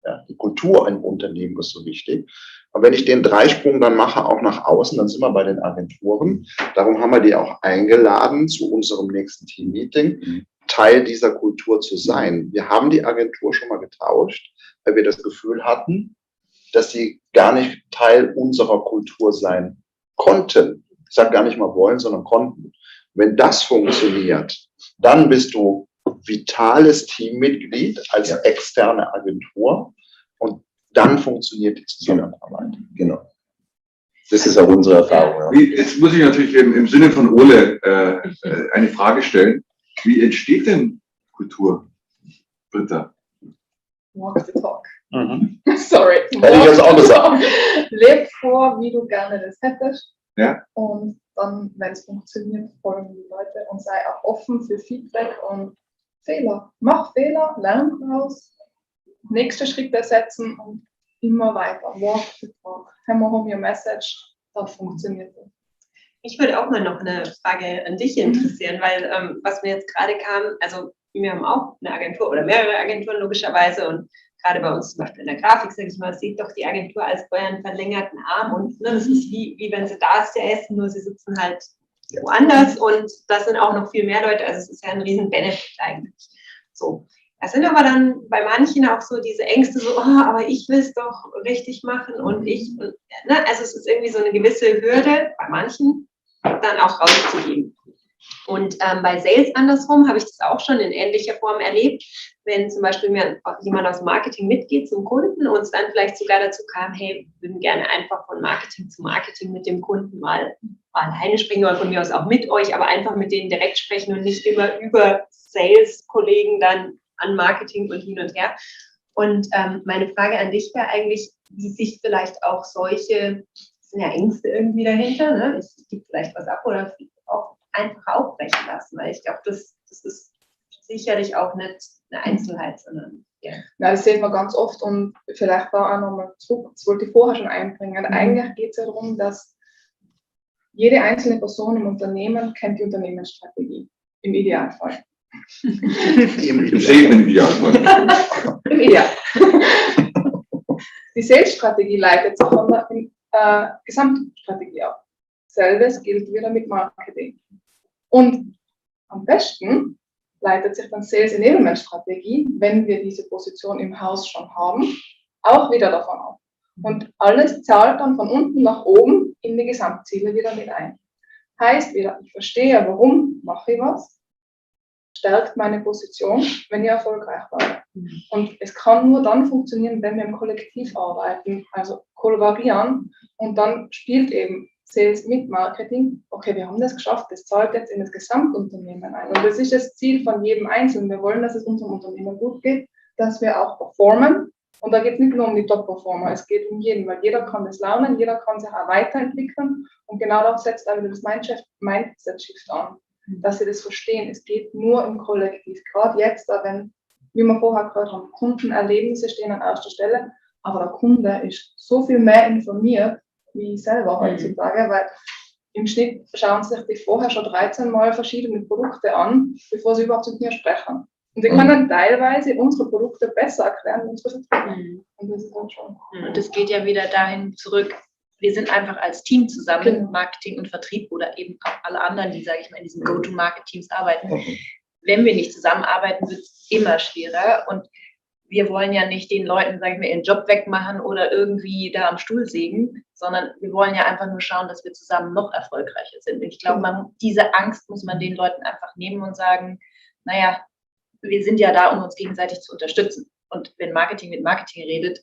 Ja, die Kultur im Unternehmen ist so wichtig. Und wenn ich den Dreisprung dann mache, auch nach außen, dann sind wir bei den Agenturen. Darum haben wir die auch eingeladen zu unserem nächsten Team-Meeting, Teil dieser Kultur zu sein. Wir haben die Agentur schon mal getauscht, weil wir das Gefühl hatten, dass sie gar nicht Teil unserer Kultur sein konnten. Ich sage gar nicht mal wollen, sondern konnten. Wenn das funktioniert, dann bist du vitales Teammitglied als externe Agentur und dann funktioniert die Zusammenarbeit. Genau. Das ist auch unsere Erfahrung. Ja. Jetzt muss ich natürlich im Sinne von Ole eine Frage stellen. Wie entsteht denn Kultur, Britta? Walk the talk. Mhm. Sorry. Hätte ich jetzt auch gesagt. Leb vor, wie du gerne das hättest. Ja. Und dann, wenn es funktioniert, folgen die Leute und sei auch offen für Feedback und Fehler. Mach Fehler, lern daraus, nächste Schritte setzen und immer weiter. Walk the talk. Hammer home your message, dann funktioniert es. Ich würde auch mal noch eine Frage an dich interessieren, weil was mir jetzt gerade kam, also wir haben auch eine Agentur oder mehrere Agenturen logischerweise und gerade bei uns zum Beispiel in der Grafik, sage ich mal, sieht doch die Agentur als euren verlängerten Arm und ne, das ist wie wenn sie da essen, nur sie sitzen halt woanders und das sind auch noch viel mehr Leute, also es ist ja ein riesen Benefit eigentlich. So. Das sind aber dann bei manchen auch so diese Ängste, so, oh, aber ich will es doch richtig machen und ne, also es ist irgendwie so eine gewisse Hürde bei manchen, dann auch rauszugeben. Und bei Sales andersrum habe ich das auch schon in ähnlicher Form erlebt, wenn zum Beispiel mir jemand aus Marketing mitgeht zum Kunden und es dann vielleicht sogar dazu kam, hey, wir würden gerne einfach von Marketing zu Marketing mit dem Kunden mal alleine sprechen oder von mir aus auch mit euch, aber einfach mit denen direkt sprechen und nicht immer über Sales-Kollegen dann an Marketing und hin und her. Und meine Frage an dich wäre eigentlich, wie sich vielleicht auch solche, sind ja Ängste irgendwie dahinter, ne? Ich gebe vielleicht was ab oder auch einfach aufbrechen lassen, weil ich glaube, das ist sicherlich auch nicht eine Einzelheit, sondern ja. Ja, das sehen wir ganz oft und vielleicht da auch nochmal zurück, das wollte ich vorher schon einbringen. Eigentlich geht es ja darum, dass jede einzelne Person im Unternehmen kennt die Unternehmensstrategie, im Idealfall. Im Idealfall. Im Ideal. Die Sales-Strategie leitet sich von der Gesamtstrategie ab. Selbes gilt wieder mit Marketing. Und am besten leitet sich dann Sales Enablement Strategie, wenn wir diese Position im Haus schon haben, auch wieder davon ab. Und alles zahlt dann von unten nach oben in die Gesamtziele wieder mit ein. Heißt wieder, ich verstehe, warum mache ich was, stärkt meine Position, wenn ich erfolgreich war. Und es kann nur dann funktionieren, wenn wir im Kollektiv arbeiten, also kollaborieren und dann spielt eben Sales mit Marketing, okay, wir haben das geschafft, das zahlt jetzt in das Gesamtunternehmen ein. Und das ist das Ziel von jedem Einzelnen. Wir wollen, dass es unserem Unternehmen gut geht, dass wir auch performen. Und da geht es nicht nur um die Top-Performer, es geht um jeden, weil jeder kann das lernen, jeder kann sich auch weiterentwickeln. Und genau da setzt auch wieder das Mindset-Shift an, dass sie das verstehen. Es geht nur im Kollektiv. Gerade jetzt, wenn, wie wir vorher gehört haben, Kundenerlebnisse stehen an erster Stelle, aber der Kunde ist so viel mehr informiert, wie ich selber heutzutage, weil im Schnitt schauen sich die vorher schon 13 Mal verschiedene Produkte an, bevor sie überhaupt mit mir sprechen. Und wir können teilweise unsere Produkte besser erklären, unsere Vertriebler. Und das ist dann schon. Und es geht ja wieder dahin zurück, wir sind einfach als Team zusammen, Marketing und Vertrieb oder eben auch alle anderen, die, sage ich mal, in diesen Go-to-Market-Teams arbeiten. Wenn wir nicht zusammenarbeiten, wird es immer schwerer und wir wollen ja nicht den Leuten, sage ich mal, ihren Job wegmachen oder irgendwie da am Stuhl sägen, sondern wir wollen ja einfach nur schauen, dass wir zusammen noch erfolgreicher sind. Und ich glaube, diese Angst muss man den Leuten einfach nehmen und sagen, naja, wir sind ja da, um uns gegenseitig zu unterstützen. Und wenn Marketing mit Marketing redet,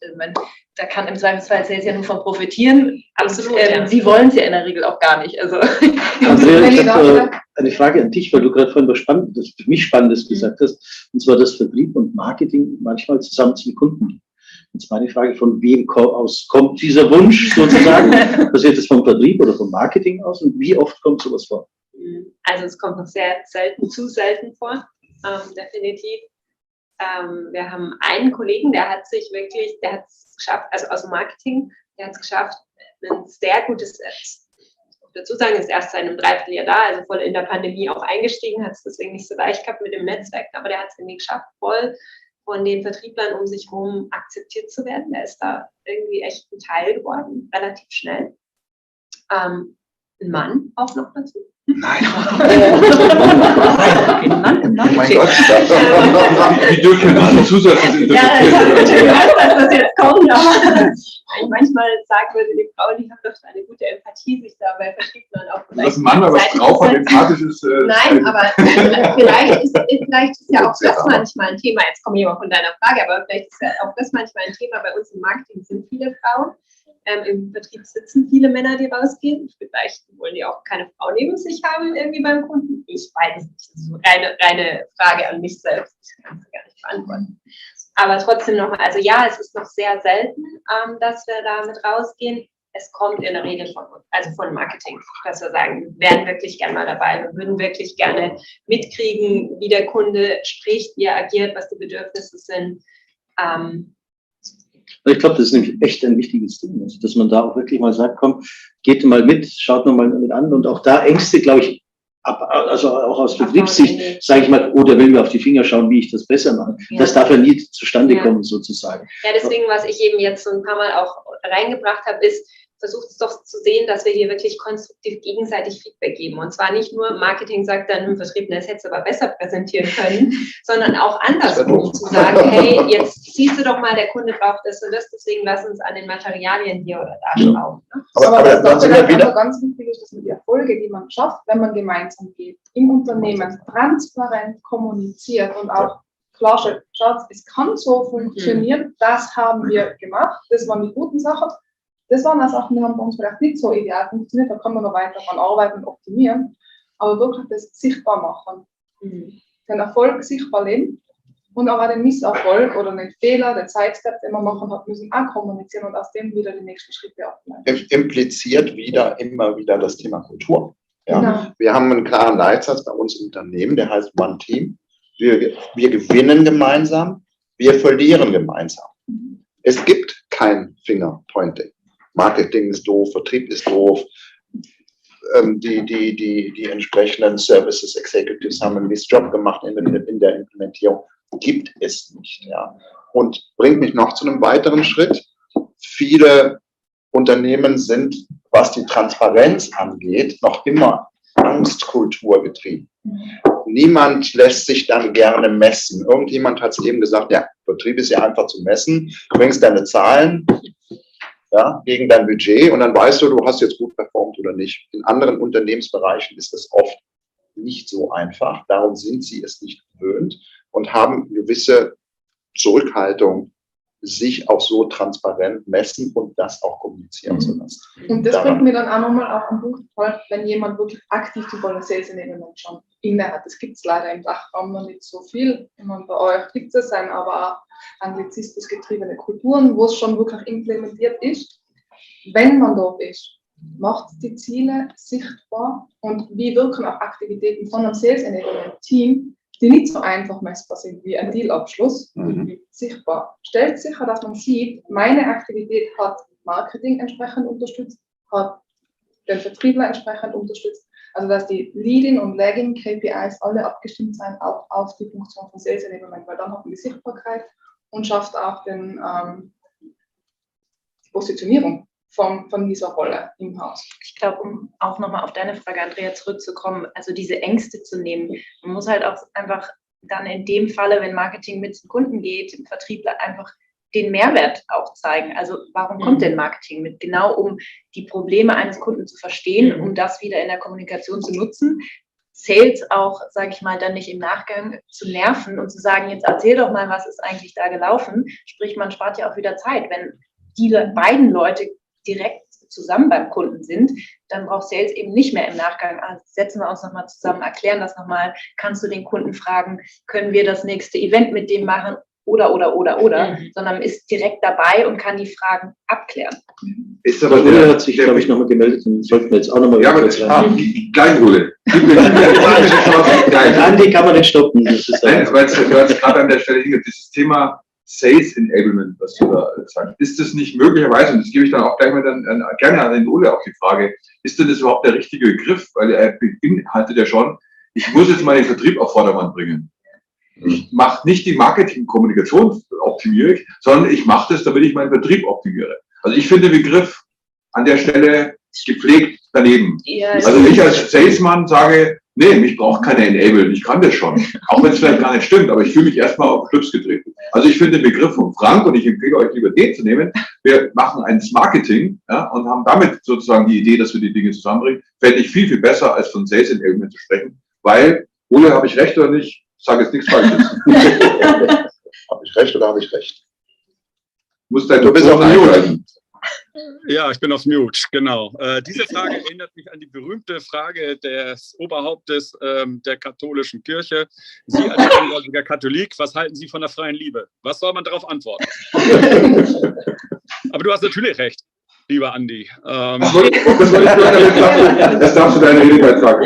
da kann im Zweifelsfall Sales ja nur von profitieren. Absolut, Sie wollen es ja in der Regel auch gar nicht. Also. Andrea, ich habe eine Frage an dich, weil du gerade vorhin was für mich Spannendes gesagt hast, und zwar, dass Vertrieb und Marketing manchmal zusammen zum Kunden gehen. Jetzt meine Frage, von wem aus kommt dieser Wunsch sozusagen? Passiert das vom Vertrieb oder vom Marketing aus? Und wie oft kommt sowas vor? Also es kommt noch sehr selten, zu selten vor, definitiv. Wir haben einen Kollegen, der hat es geschafft, also aus dem Marketing, der hat es geschafft, ein sehr gutes, dazu sagen, ist erst seit einem Dreivierteljahr da, also voll in der Pandemie auch eingestiegen, hat es deswegen nicht so leicht gehabt mit dem Netzwerk, aber der hat es irgendwie geschafft, voll von den Vertrieblern um sich herum akzeptiert zu werden. Der ist da irgendwie echt ein Teil geworden, relativ schnell. Ein Mann auch noch dazu. Nein. Oh mein Gott. Wie dürfen wir diesen Zusatz interpretieren? Dass das jetzt kommt, aber manchmal sagt würde die Frau, die hat doch eine gute Empathie, sich da bei Vertrieblern auch vielleicht. Dass ein Mann mal was drauf hat, empathisches. Nein, aber vielleicht ist ja auch das manchmal ein Thema. Jetzt komme ich mal von deiner Frage, aber vielleicht ist ja auch das manchmal ein Thema. Bei uns im Marketing sind viele Frauen. Im Vertrieb sitzen viele Männer, die rausgehen. Vielleicht wollen die auch keine Frau neben sich haben, irgendwie beim Kunden. Ich weiß es nicht. Das ist eine reine Frage an mich selbst. Ich kann es gar nicht beantworten. Aber trotzdem nochmal, also ja, es ist noch sehr selten, dass wir damit rausgehen. Es kommt in der Regel von Marketing, dass wir sagen, wir wären wirklich gerne mal dabei. Wir würden wirklich gerne mitkriegen, wie der Kunde spricht, wie er agiert, was die Bedürfnisse sind. Ich glaube, das ist nämlich echt ein wichtiges Ding, also, dass man da auch wirklich mal sagt, komm, geht mal mit, schaut mal mit an und auch da Ängste, glaube ich, also auch aus Vertriebssicht, sage ich mal, oh, der will mir auf die Finger schauen, wie ich das besser mache. Ja. Das darf ja nie zustande kommen, sozusagen. Ja, deswegen, was ich eben jetzt so ein paar Mal auch reingebracht habe, ist, versucht es doch zu sehen, dass wir hier wirklich konstruktiv gegenseitig Feedback geben. Und zwar nicht nur Marketing sagt dann im Vertrieb, das hättest du aber besser präsentieren können, sondern auch andersrum zu sagen, hey, jetzt siehst du doch mal, der Kunde braucht das und das, deswegen lass uns an den Materialien hier oder da schrauben. Ne? Aber das ist ganz wichtig, ist, dass man die Erfolge, die man schafft, wenn man gemeinsam geht, im Unternehmen transparent kommuniziert und auch klar schaut, es kann so funktionieren, das haben wir gemacht, das waren die guten Sachen. Das waren auch Sachen, die haben bei uns vielleicht nicht so ideal funktioniert, da kann man noch weiter daran arbeiten und optimieren, aber wirklich das sichtbar machen. Den Erfolg sichtbar leben und auch den Misserfolg oder den Fehler, den Sidestep, den wir machen hat, müssen auch kommunizieren und aus dem wieder die nächsten Schritte ableiten. Impliziert immer wieder das Thema Kultur. Ja. Genau. Wir haben einen klaren Leitsatz bei uns im Unternehmen, der heißt One Team. Wir gewinnen gemeinsam, wir verlieren gemeinsam. Es gibt kein Fingerpointing. Marketing ist doof, Vertrieb ist doof, die entsprechenden Services Executives haben einen Missjob gemacht in der Implementierung. Gibt es nicht. Ja. Und bringt mich noch zu einem weiteren Schritt. Viele Unternehmen sind, was die Transparenz angeht, noch immer Angstkultur getrieben. Niemand lässt sich dann gerne messen. Irgendjemand hat es eben gesagt, ja, Vertrieb ist ja einfach zu messen. Du bringst deine Zahlen gegen dein Budget und dann weißt du hast jetzt gut performt oder nicht. In anderen Unternehmensbereichen ist das oft nicht so einfach. Darum sind sie es nicht gewöhnt und haben gewisse Zurückhaltung, sich auch so transparent messen und das auch kommunizieren zu lassen. Und das bringt mir dann auch nochmal auf den Punkt, wenn jemand wirklich aktiv die Rolle Sales Enablement schon inne hat. Das gibt es leider im Dachraum noch nicht so viel. Ich meine, bei euch gibt es sein, aber auch anglizistisch getriebene Kulturen, wo es schon wirklich implementiert ist. Wenn man dort ist, macht die Ziele sichtbar und wie wirken auch Aktivitäten von einem Sales Enablement Team, die nicht so einfach messbar sind wie ein Dealabschluss, sichtbar. Stellt sicher, dass man sieht, meine Aktivität hat Marketing entsprechend unterstützt, hat den Vertriebler entsprechend unterstützt, also dass die Leading- und Lagging-KPIs alle abgestimmt sind auch auf die Funktion von Sales Enablement, weil dann hat man die Sichtbarkeit und schafft auch die Positionierung von dieser Rolle im Haus. Ich glaube, um auch nochmal auf deine Frage, Andrea, zurückzukommen, also diese Ängste zu nehmen. Man muss halt auch einfach dann in dem Falle, wenn Marketing mit zum Kunden geht, dem Vertriebler einfach den Mehrwert auch zeigen. Also warum kommt denn Marketing mit? Genau um die Probleme eines Kunden zu verstehen, um das wieder in der Kommunikation zu nutzen. Sales auch, sage ich mal, dann nicht im Nachgang zu nerven und zu sagen, jetzt erzähl doch mal, was ist eigentlich da gelaufen. Sprich, man spart ja auch wieder Zeit. Wenn die beiden Leute direkt zusammen beim Kunden sind, dann braucht Sales eben nicht mehr im Nachgang, setzen wir uns nochmal zusammen, erklären das nochmal, kannst du den Kunden fragen, können wir das nächste Event mit dem machen oder, sondern ist direkt dabei und kann die Fragen abklären. Ist aber der hat sich, glaube ich, nochmal gemeldet und sollten wir jetzt auch nochmal klein, Ole. Andi kann man nicht stoppen. Das ist weil es gerade an der Stelle hingeht, dieses Thema Sales Enablement, was du da sagst, ist das nicht möglicherweise, und das gebe ich dann auch gleich mal gerne an den Ole auch die Frage, ist denn das überhaupt der richtige Begriff? Weil er beinhaltet ja schon, ich muss jetzt mal den Vertrieb auf Vordermann bringen. Ich mache nicht die Marketing-Kommunikation optimiere, sondern ich mache das, damit ich meinen Vertrieb optimiere. Also ich finde den Begriff an der Stelle gepflegt daneben. Ja, also ich als Salesman sage, nee, mich braucht keiner enablen, ich kann das schon. Auch wenn es vielleicht gar nicht stimmt, aber ich fühle mich erstmal auf den Schlips getreten. Also ich finde den Begriff von Frank, und ich empfehle euch lieber den zu nehmen, wir machen ein Marketing, ja, und haben damit sozusagen die Idee, dass wir die Dinge zusammenbringen, fände ich viel, viel besser, als von Sales Enablement zu sprechen, weil, Ole, habe ich recht oder nicht? Ich sage jetzt nichts Falsches. Habe ich recht oder habe ich recht? Du bist auf Mute. Ja, ich bin auf Mute, genau. Diese Frage erinnert mich an die berühmte Frage des Oberhauptes der katholischen Kirche. Sie als gläubiger Katholik, was halten Sie von der freien Liebe? Was soll man darauf antworten? Aber du hast natürlich recht, lieber Andi. Das darfst du deine Redebeitrag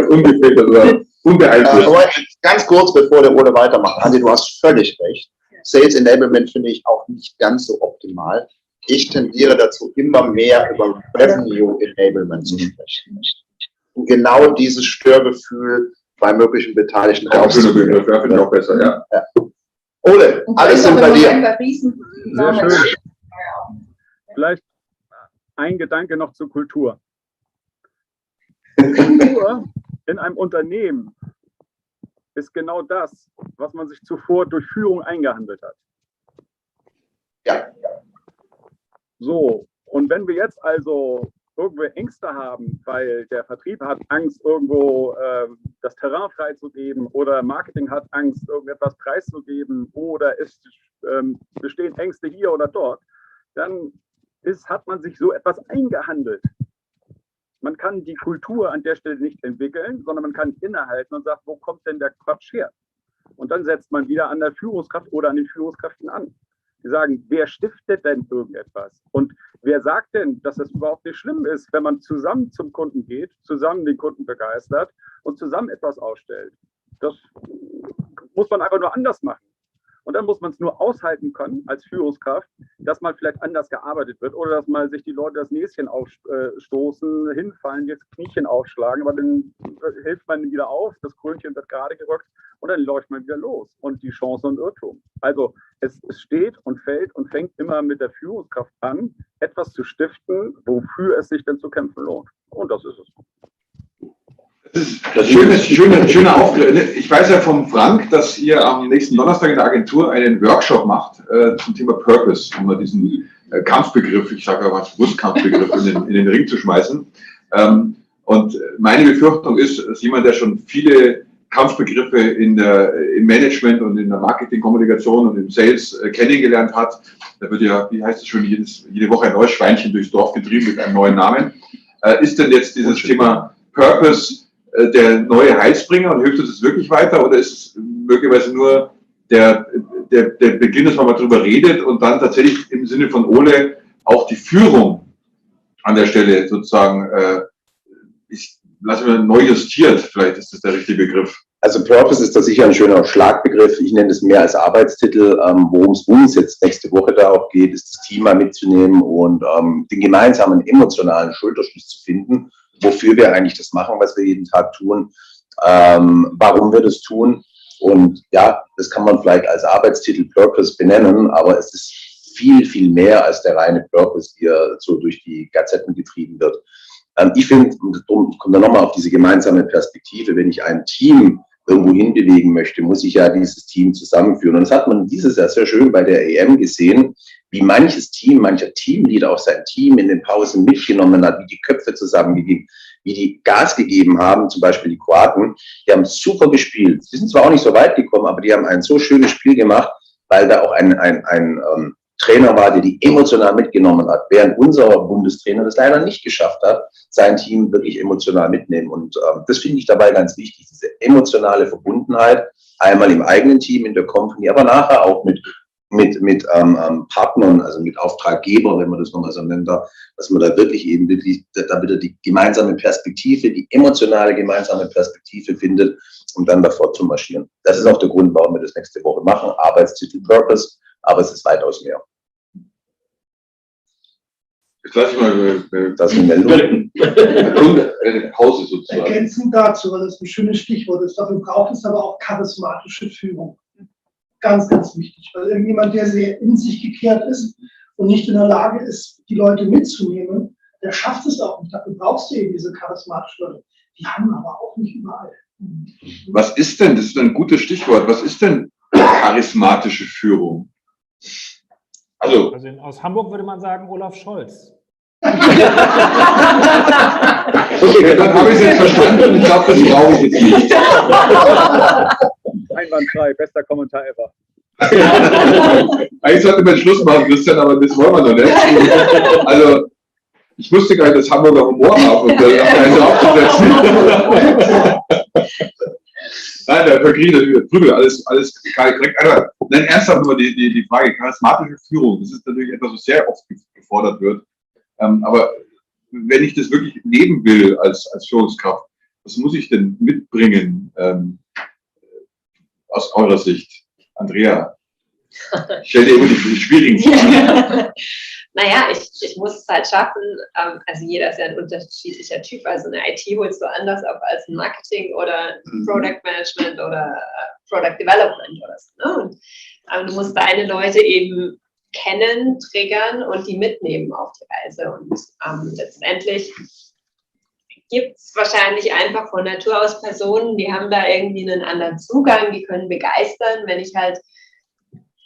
ungefiltert oder unbeeinflusst. Ganz kurz, bevor der Ole weitermacht. Andi, du hast völlig recht. Sales Enablement finde ich auch nicht ganz so optimal. Ich tendiere dazu, immer mehr über Revenue Enablement zu sprechen. Und genau dieses Störgefühl bei möglichen Beteiligten finde ich auch besser, ja. Ole, alles sind bei dir. Sehr schön. Vielleicht ein Gedanke noch zur Kultur. Kultur in einem Unternehmen ist genau das, was man sich zuvor durch Führung eingehandelt hat. Ja. So, und wenn wir jetzt also irgendwo Ängste haben, weil der Vertrieb hat Angst, irgendwo das Terrain freizugeben oder Marketing hat Angst, irgendetwas preiszugeben oder es bestehen Ängste hier oder dort, dann hat man sich so etwas eingehandelt. Man kann die Kultur an der Stelle nicht entwickeln, sondern man kann innehalten und sagt, wo kommt denn der Quatsch her? Und dann setzt man wieder an der Führungskraft oder an den Führungskräften an. Die sagen, wer stiftet denn irgendetwas? Und wer sagt denn, dass es überhaupt nicht schlimm ist, wenn man zusammen zum Kunden geht, zusammen den Kunden begeistert und zusammen etwas ausstellt? Das muss man einfach nur anders machen. Und dann muss man es nur aushalten können als Führungskraft, dass mal vielleicht anders gearbeitet wird oder dass mal sich die Leute das Näschen aufstoßen, hinfallen, jetzt Kniechen aufschlagen, aber dann hilft man wieder auf, das Krönchen wird gerade gerückt und dann läuft man wieder los. Und die Chance und Irrtum. Also es steht und fällt und fängt immer mit der Führungskraft an, etwas zu stiften, wofür es sich denn zu kämpfen lohnt. Und das ist es. Das schöne Aufgriff. Ich weiß ja vom Frank, dass ihr am nächsten Donnerstag in der Agentur einen Workshop macht zum Thema Purpose, um mal diesen Kampfbegriff, ich sage ja was, Brustkampfbegriff in den Ring zu schmeißen. Und meine Befürchtung ist, dass jemand, der schon viele Kampfbegriffe im Management und in der Marketingkommunikation und im Sales kennengelernt hat, da wird ja, wie heißt es schon, jede Woche ein neues Schweinchen durchs Dorf getrieben mit einem neuen Namen. Ist denn jetzt dieses Thema Purpose der neue Heilsbringer und hilft uns das wirklich weiter oder ist es möglicherweise nur der Beginn, dass man mal drüber redet und dann tatsächlich im Sinne von Ole auch die Führung an der Stelle sozusagen, lassen wir neu justiert, vielleicht ist das der richtige Begriff. Also Purpose ist da sicher ein schöner Schlagbegriff. Ich nenne es mehr als Arbeitstitel. Worum es uns jetzt nächste Woche da auch geht, ist das Team mal mitzunehmen und den gemeinsamen emotionalen Schulterschluss zu finden, wofür wir eigentlich das machen, was wir jeden Tag tun, warum wir das tun. Und ja, das kann man vielleicht als Arbeitstitel Purpose benennen, aber es ist viel, viel mehr als der reine Purpose, wie er so durch die Gazetten getrieben wird. Ich finde, ich komme da nochmal auf diese gemeinsame Perspektive, wenn ich ein Team irgendwo hinbewegen möchte, muss ich ja dieses Team zusammenführen. Und das hat man dieses Jahr sehr schön bei der EM gesehen, wie mancher Teamleader auch sein Team in den Pausen mitgenommen hat, wie die Köpfe zusammengegeben, wie die Gas gegeben haben, zum Beispiel die Kroaten. Die haben super gespielt. Die sind zwar auch nicht so weit gekommen, aber die haben ein so schönes Spiel gemacht, weil da auch ein Trainer war, der die emotional mitgenommen hat, während unser Bundestrainer das leider nicht geschafft hat, sein Team wirklich emotional mitnehmen. Und das finde ich dabei ganz wichtig, diese emotionale Verbundenheit, einmal im eigenen Team, in der Company, aber nachher auch mit Partnern, also mit Auftraggebern, wenn man das nochmal so nennt, dass man da wirklich da wieder die gemeinsame Perspektive, die emotionale gemeinsame Perspektive findet, um dann davor zu marschieren. Das ist auch der Grund, warum wir das nächste Woche machen. Arbeitstitel Purpose, aber es ist weitaus mehr. Jetzt lass ich mal Das ist eine Meldung. eine Pause sozusagen. Ergänzend dazu, weil das ein schönes Stichwort ist. Dafür braucht es aber auch charismatische Führung. Ganz, ganz wichtig. Weil irgendjemand, der sehr in sich gekehrt ist und nicht in der Lage ist, die Leute mitzunehmen, der schafft es auch nicht. Dafür brauchst du eben diese charismatischen Leute. Die haben aber auch nicht überall. Was ist denn, das ist ein gutes Stichwort, was ist denn charismatische Führung? Also aus Hamburg würde man sagen Olaf Scholz. Okay, dann habe ich es jetzt verstanden und ich glaube, das brauche ich jetzt nicht. Einwandfrei, bester Kommentar ever. Eigentlich sollten wir den Schluss machen, Christian, aber das wollen wir noch nicht. Also, ich wusste gar nicht, dass Hamburger Humor haben und das aufzusetzen. Nein, der Vergriede, Prügel, alles korrekt. Aber nein, ernsthaft nur die Frage, charismatische Führung, das ist natürlich etwas, was sehr oft gefordert wird. Aber wenn ich das wirklich leben will als Führungskraft, was muss ich denn mitbringen aus eurer Sicht? Andrea, ich stelle dir immer die schwierigen Fragen. Naja, ich muss es halt schaffen, also jeder ist ja ein unterschiedlicher Typ, also eine IT holst du anders ab als ein Marketing oder Product Management oder Product Development oder so. Ne? Und du musst deine Leute eben kennen, triggern und die mitnehmen auf die Reise. Und letztendlich gibt es wahrscheinlich einfach von Natur aus Personen, die haben da irgendwie einen anderen Zugang, die können begeistern, wenn ich halt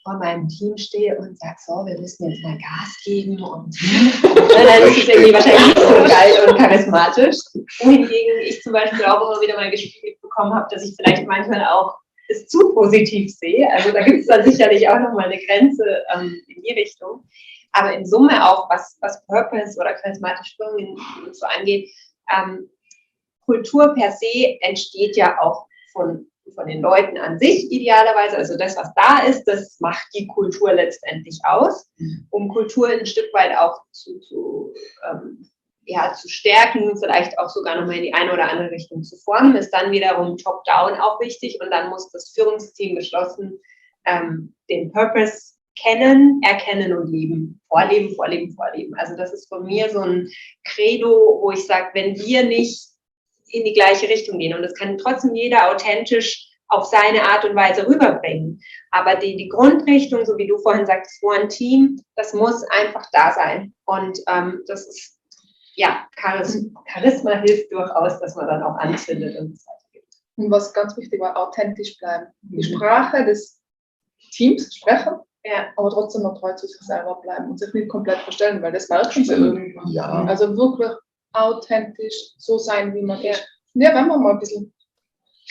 vor meinem Team stehe und sage, so, wir müssen jetzt mal Gas geben und dann ist es irgendwie wahrscheinlich nicht so geil und charismatisch. Wohingegen ich zum Beispiel auch immer wieder mal gespiegelt bekommen habe, dass ich vielleicht manchmal auch es zu positiv sehe. Also da gibt es dann sicherlich auch nochmal eine Grenze in die Richtung. Aber in Summe auch, was Purpose oder charismatische Führung so angeht, Kultur per se entsteht ja auch von den Leuten an sich idealerweise, also das, was da ist, das macht die Kultur letztendlich aus, um Kultur ein Stück weit auch zu stärken, vielleicht auch sogar nochmal in die eine oder andere Richtung zu formen, ist dann wiederum top-down auch wichtig und dann muss das Führungsteam geschlossen den Purpose kennen, erkennen und leben. Vorleben, vorleben, vorleben. Also das ist von mir so ein Credo, wo ich sage, wenn wir nicht in die gleiche Richtung gehen. Und das kann trotzdem jeder authentisch auf seine Art und Weise rüberbringen. Aber die Grundrichtung, so wie du vorhin sagtest, One Team, das muss einfach da sein. Und das ist, ja, Charisma hilft durchaus, dass man dann auch anzündet und es weitergibt. Und was ganz wichtig war, authentisch bleiben. Die Sprache des Teams sprechen, aber trotzdem noch treu zu sich selber bleiben und sich nicht komplett verstellen, weil das merken sie irgendwann. Ja. Also wirklich authentisch so sein, wie man ist. Ja, wenn man mal ein bisschen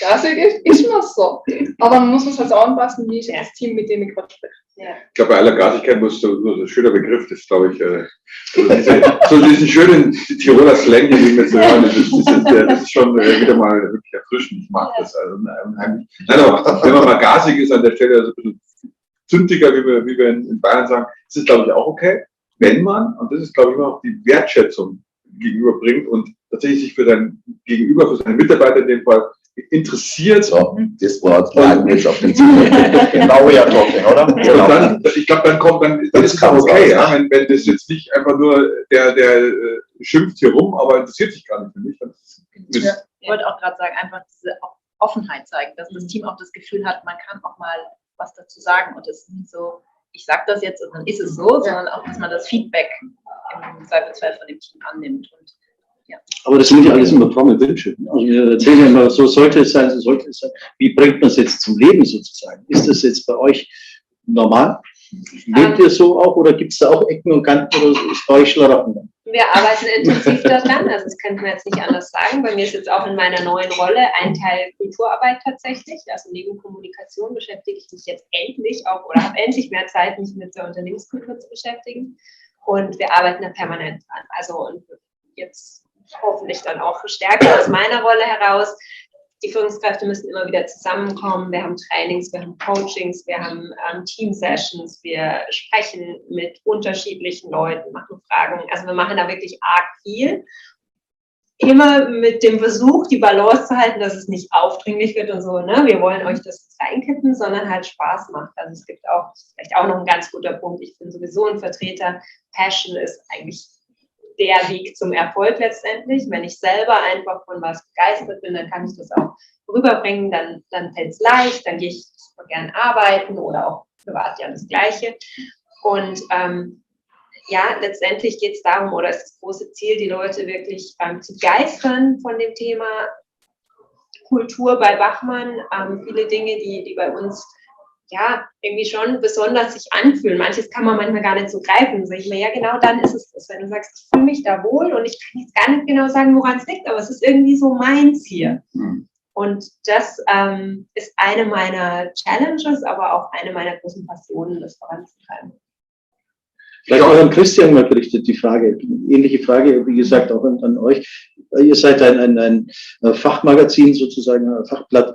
gasig ist man so. Aber man muss es halt so anpassen, wie ist das Team, mit dem ich gerade spreche. Ja. Ich glaube, bei aller Gasigkeit muss so ein schöner Begriff, das glaube ich, so diesen schönen Tiroler Slang, den wir jetzt hören, das ist schon wieder mal wirklich erfrischend. Ich mag das. Also, nein, aber wenn man mal gasig ist an der Stelle, also ein bisschen zündiger, wie wir in Bayern sagen, ist es, glaube ich, auch okay, wenn man, und das ist, glaube ich, immer auch die Wertschätzung gegenüberbringt und tatsächlich sich für sein Gegenüber, für seine Mitarbeiter in dem Fall interessiert. So, das Wort lagen wir jetzt auf den Zunge. Genau, ja, talking, oder? Und dann, ich glaube, dann ist es auch okay, ja, wenn das jetzt nicht einfach nur der schimpft hier rum, aber interessiert sich gar nicht für mich. Ich wollte auch gerade sagen, einfach diese Offenheit zeigen, dass das Team auch das Gefühl hat, man kann auch mal was dazu sagen und es ist nicht so, ich sage das jetzt und dann ist es so, sondern auch, dass man das Feedback im Zweifelsfall von dem Team annimmt und Aber das sind ja alles immer fromme Wünsche. Also wir erzählen ja immer, so sollte es sein, so sollte es sein. Wie bringt man es jetzt zum Leben sozusagen? Ist das jetzt bei euch normal? Lebt ihr so auch oder gibt es da auch Ecken und Kanten oder ist bei euch Schlaraffen? Wir arbeiten intensiv daran, also das könnte man jetzt nicht anders sagen. Bei mir ist jetzt auch in meiner neuen Rolle ein Teil Kulturarbeit tatsächlich. Also neben Kommunikation beschäftige ich mich jetzt endlich auch oder habe endlich mehr Zeit, mich mit der Unternehmenskultur zu beschäftigen. Und wir arbeiten da permanent dran. Also und jetzt hoffentlich dann auch stärker aus meiner Rolle heraus. Die Führungskräfte müssen immer wieder zusammenkommen. Wir haben Trainings, wir haben Coachings, wir haben Team-Sessions, wir sprechen mit unterschiedlichen Leuten, machen Fragen. Also wir machen da wirklich arg viel. Immer mit dem Versuch, die Balance zu halten, dass es nicht aufdringlich wird und so, ne? Wir wollen euch das reinkippen, sondern halt Spaß macht. Also es gibt auch, vielleicht auch noch ein ganz guter Punkt, ich bin sowieso ein Vertreter, Passion ist eigentlich der Weg zum Erfolg letztendlich. Wenn ich selber einfach von was begeistert bin, dann kann ich das auch rüberbringen, dann fällt es leicht, dann gehe ich super gern arbeiten oder auch privat ja das Gleiche. Und ja, letztendlich geht es darum, oder ist das große Ziel, die Leute wirklich zu begeistern von dem Thema Kultur bei Bachmann. Viele Dinge, die bei uns ja irgendwie schon besonders sich anfühlen. Manches kann man manchmal gar nicht so greifen. Sag ich mir, ja genau, dann ist es das. Wenn du sagst, ich fühle mich da wohl und ich kann jetzt gar nicht genau sagen, woran es liegt, aber es ist irgendwie so meins hier. Und das ist eine meiner Challenges, aber auch eine meiner großen Passionen, das voranzutreiben. Vielleicht auch an Christian mal berichtet die Frage, ähnliche Frage, wie gesagt, auch an euch. Ihr seid ein Fachmagazin sozusagen, ein Fachblatt.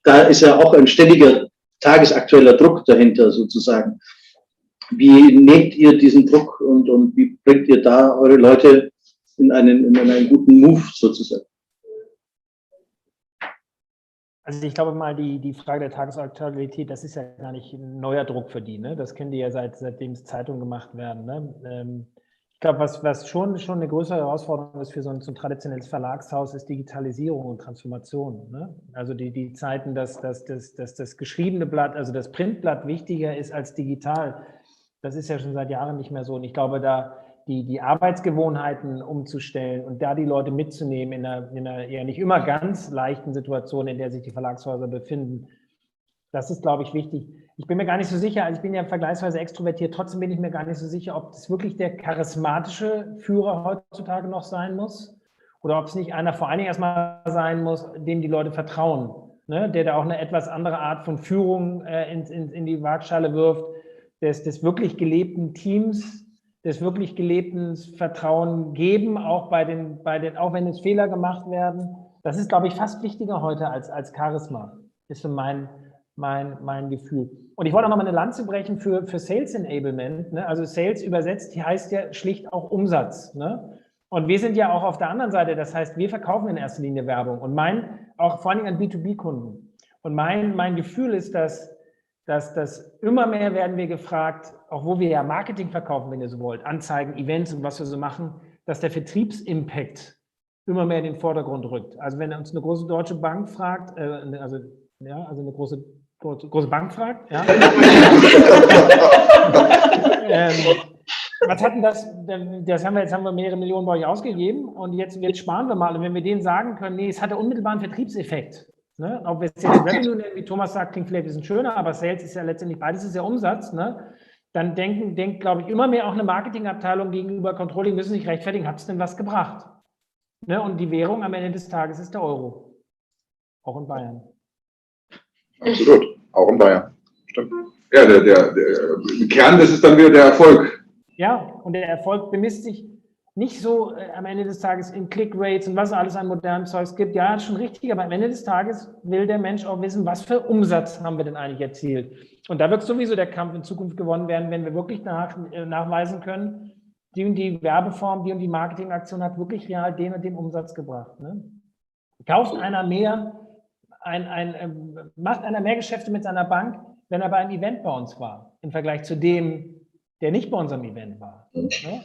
Da ist ja auch ein ständiger tagesaktueller Druck dahinter sozusagen. Wie nehmt ihr diesen Druck und wie bringt ihr da eure Leute in einen guten Move sozusagen? Also ich glaube mal, die Frage der Tagesaktualität, das ist ja gar nicht ein neuer Druck für die. Ne? Das kennen die ja seitdem es Zeitungen gemacht werden. Ne? Ich glaube, was schon eine größere Herausforderung ist für so ein traditionelles Verlagshaus, ist Digitalisierung und Transformation. Ne? Also die Zeiten, dass das geschriebene Blatt, also das Printblatt wichtiger ist als digital, das ist ja schon seit Jahren nicht mehr so. Und ich glaube, da die Arbeitsgewohnheiten umzustellen und da die Leute mitzunehmen in einer ja nicht immer ganz leichten Situation, in der sich die Verlagshäuser befinden, das ist, glaube ich, wichtig. Ich bin mir gar nicht so sicher, also ich bin ja vergleichsweise extrovertiert, trotzdem bin ich mir gar nicht so sicher, ob das wirklich der charismatische Führer heutzutage noch sein muss oder ob es nicht einer vor allen Dingen erstmal sein muss, dem die Leute vertrauen, ne? Der da auch eine etwas andere Art von Führung in die Waagschale wirft, des wirklich gelebten Teams, des wirklich gelebten Vertrauen geben, auch auch wenn es Fehler gemacht werden. Das ist, glaube ich, fast wichtiger heute als Charisma, ist so mein Gefühl. Und ich wollte auch noch mal eine Lanze brechen für Sales Enablement. Ne? Also Sales übersetzt, die heißt ja schlicht auch Umsatz. Ne? Und wir sind ja auch auf der anderen Seite, das heißt, wir verkaufen in erster Linie Werbung und auch vor allem an B2B-Kunden. Und mein Gefühl ist, dass immer mehr werden wir gefragt, auch wo wir ja Marketing verkaufen, wenn ihr so wollt, Anzeigen, Events und was wir so machen, dass der Vertriebsimpact immer mehr in den Vordergrund rückt. Also wenn uns eine große deutsche Bank fragt, also eine große Bank fragt, ja. Was hat denn das jetzt haben wir mehrere Millionen bei euch ausgegeben und jetzt sparen wir mal. Und wenn wir denen sagen können, nee, es hat einen unmittelbaren Vertriebseffekt. Ne? Ob wir es jetzt Revenue nennen, wie Thomas sagt, klingt vielleicht ein bisschen schöner, aber Sales ist ja letztendlich beides ist ja Umsatz. Ne? Dann denkt, glaube ich, immer mehr auch eine Marketingabteilung gegenüber Controlling müssen sich rechtfertigen, hat es denn was gebracht? Ne? Und die Währung am Ende des Tages ist der Euro. Auch in Bayern. Absolut, auch in Bayern. Stimmt. Ja, der Kern, das ist dann wieder der Erfolg. Ja, und der Erfolg bemisst sich nicht so am Ende des Tages in Click-Rates und was alles an modernen Zeugs gibt. Ja, ist schon richtig, aber am Ende des Tages will der Mensch auch wissen, was für Umsatz haben wir denn eigentlich erzielt. Und da wird sowieso der Kampf in Zukunft gewonnen werden, wenn wir wirklich nachweisen können, die und die Werbeform, die und die Marketingaktion hat wirklich real den und den Umsatz gebracht. Ne? Kauft einer mehr, macht einer mehr Geschäfte mit seiner Bank, wenn er bei einem Event bei uns war, im Vergleich zu dem, der nicht bei unserem Event war.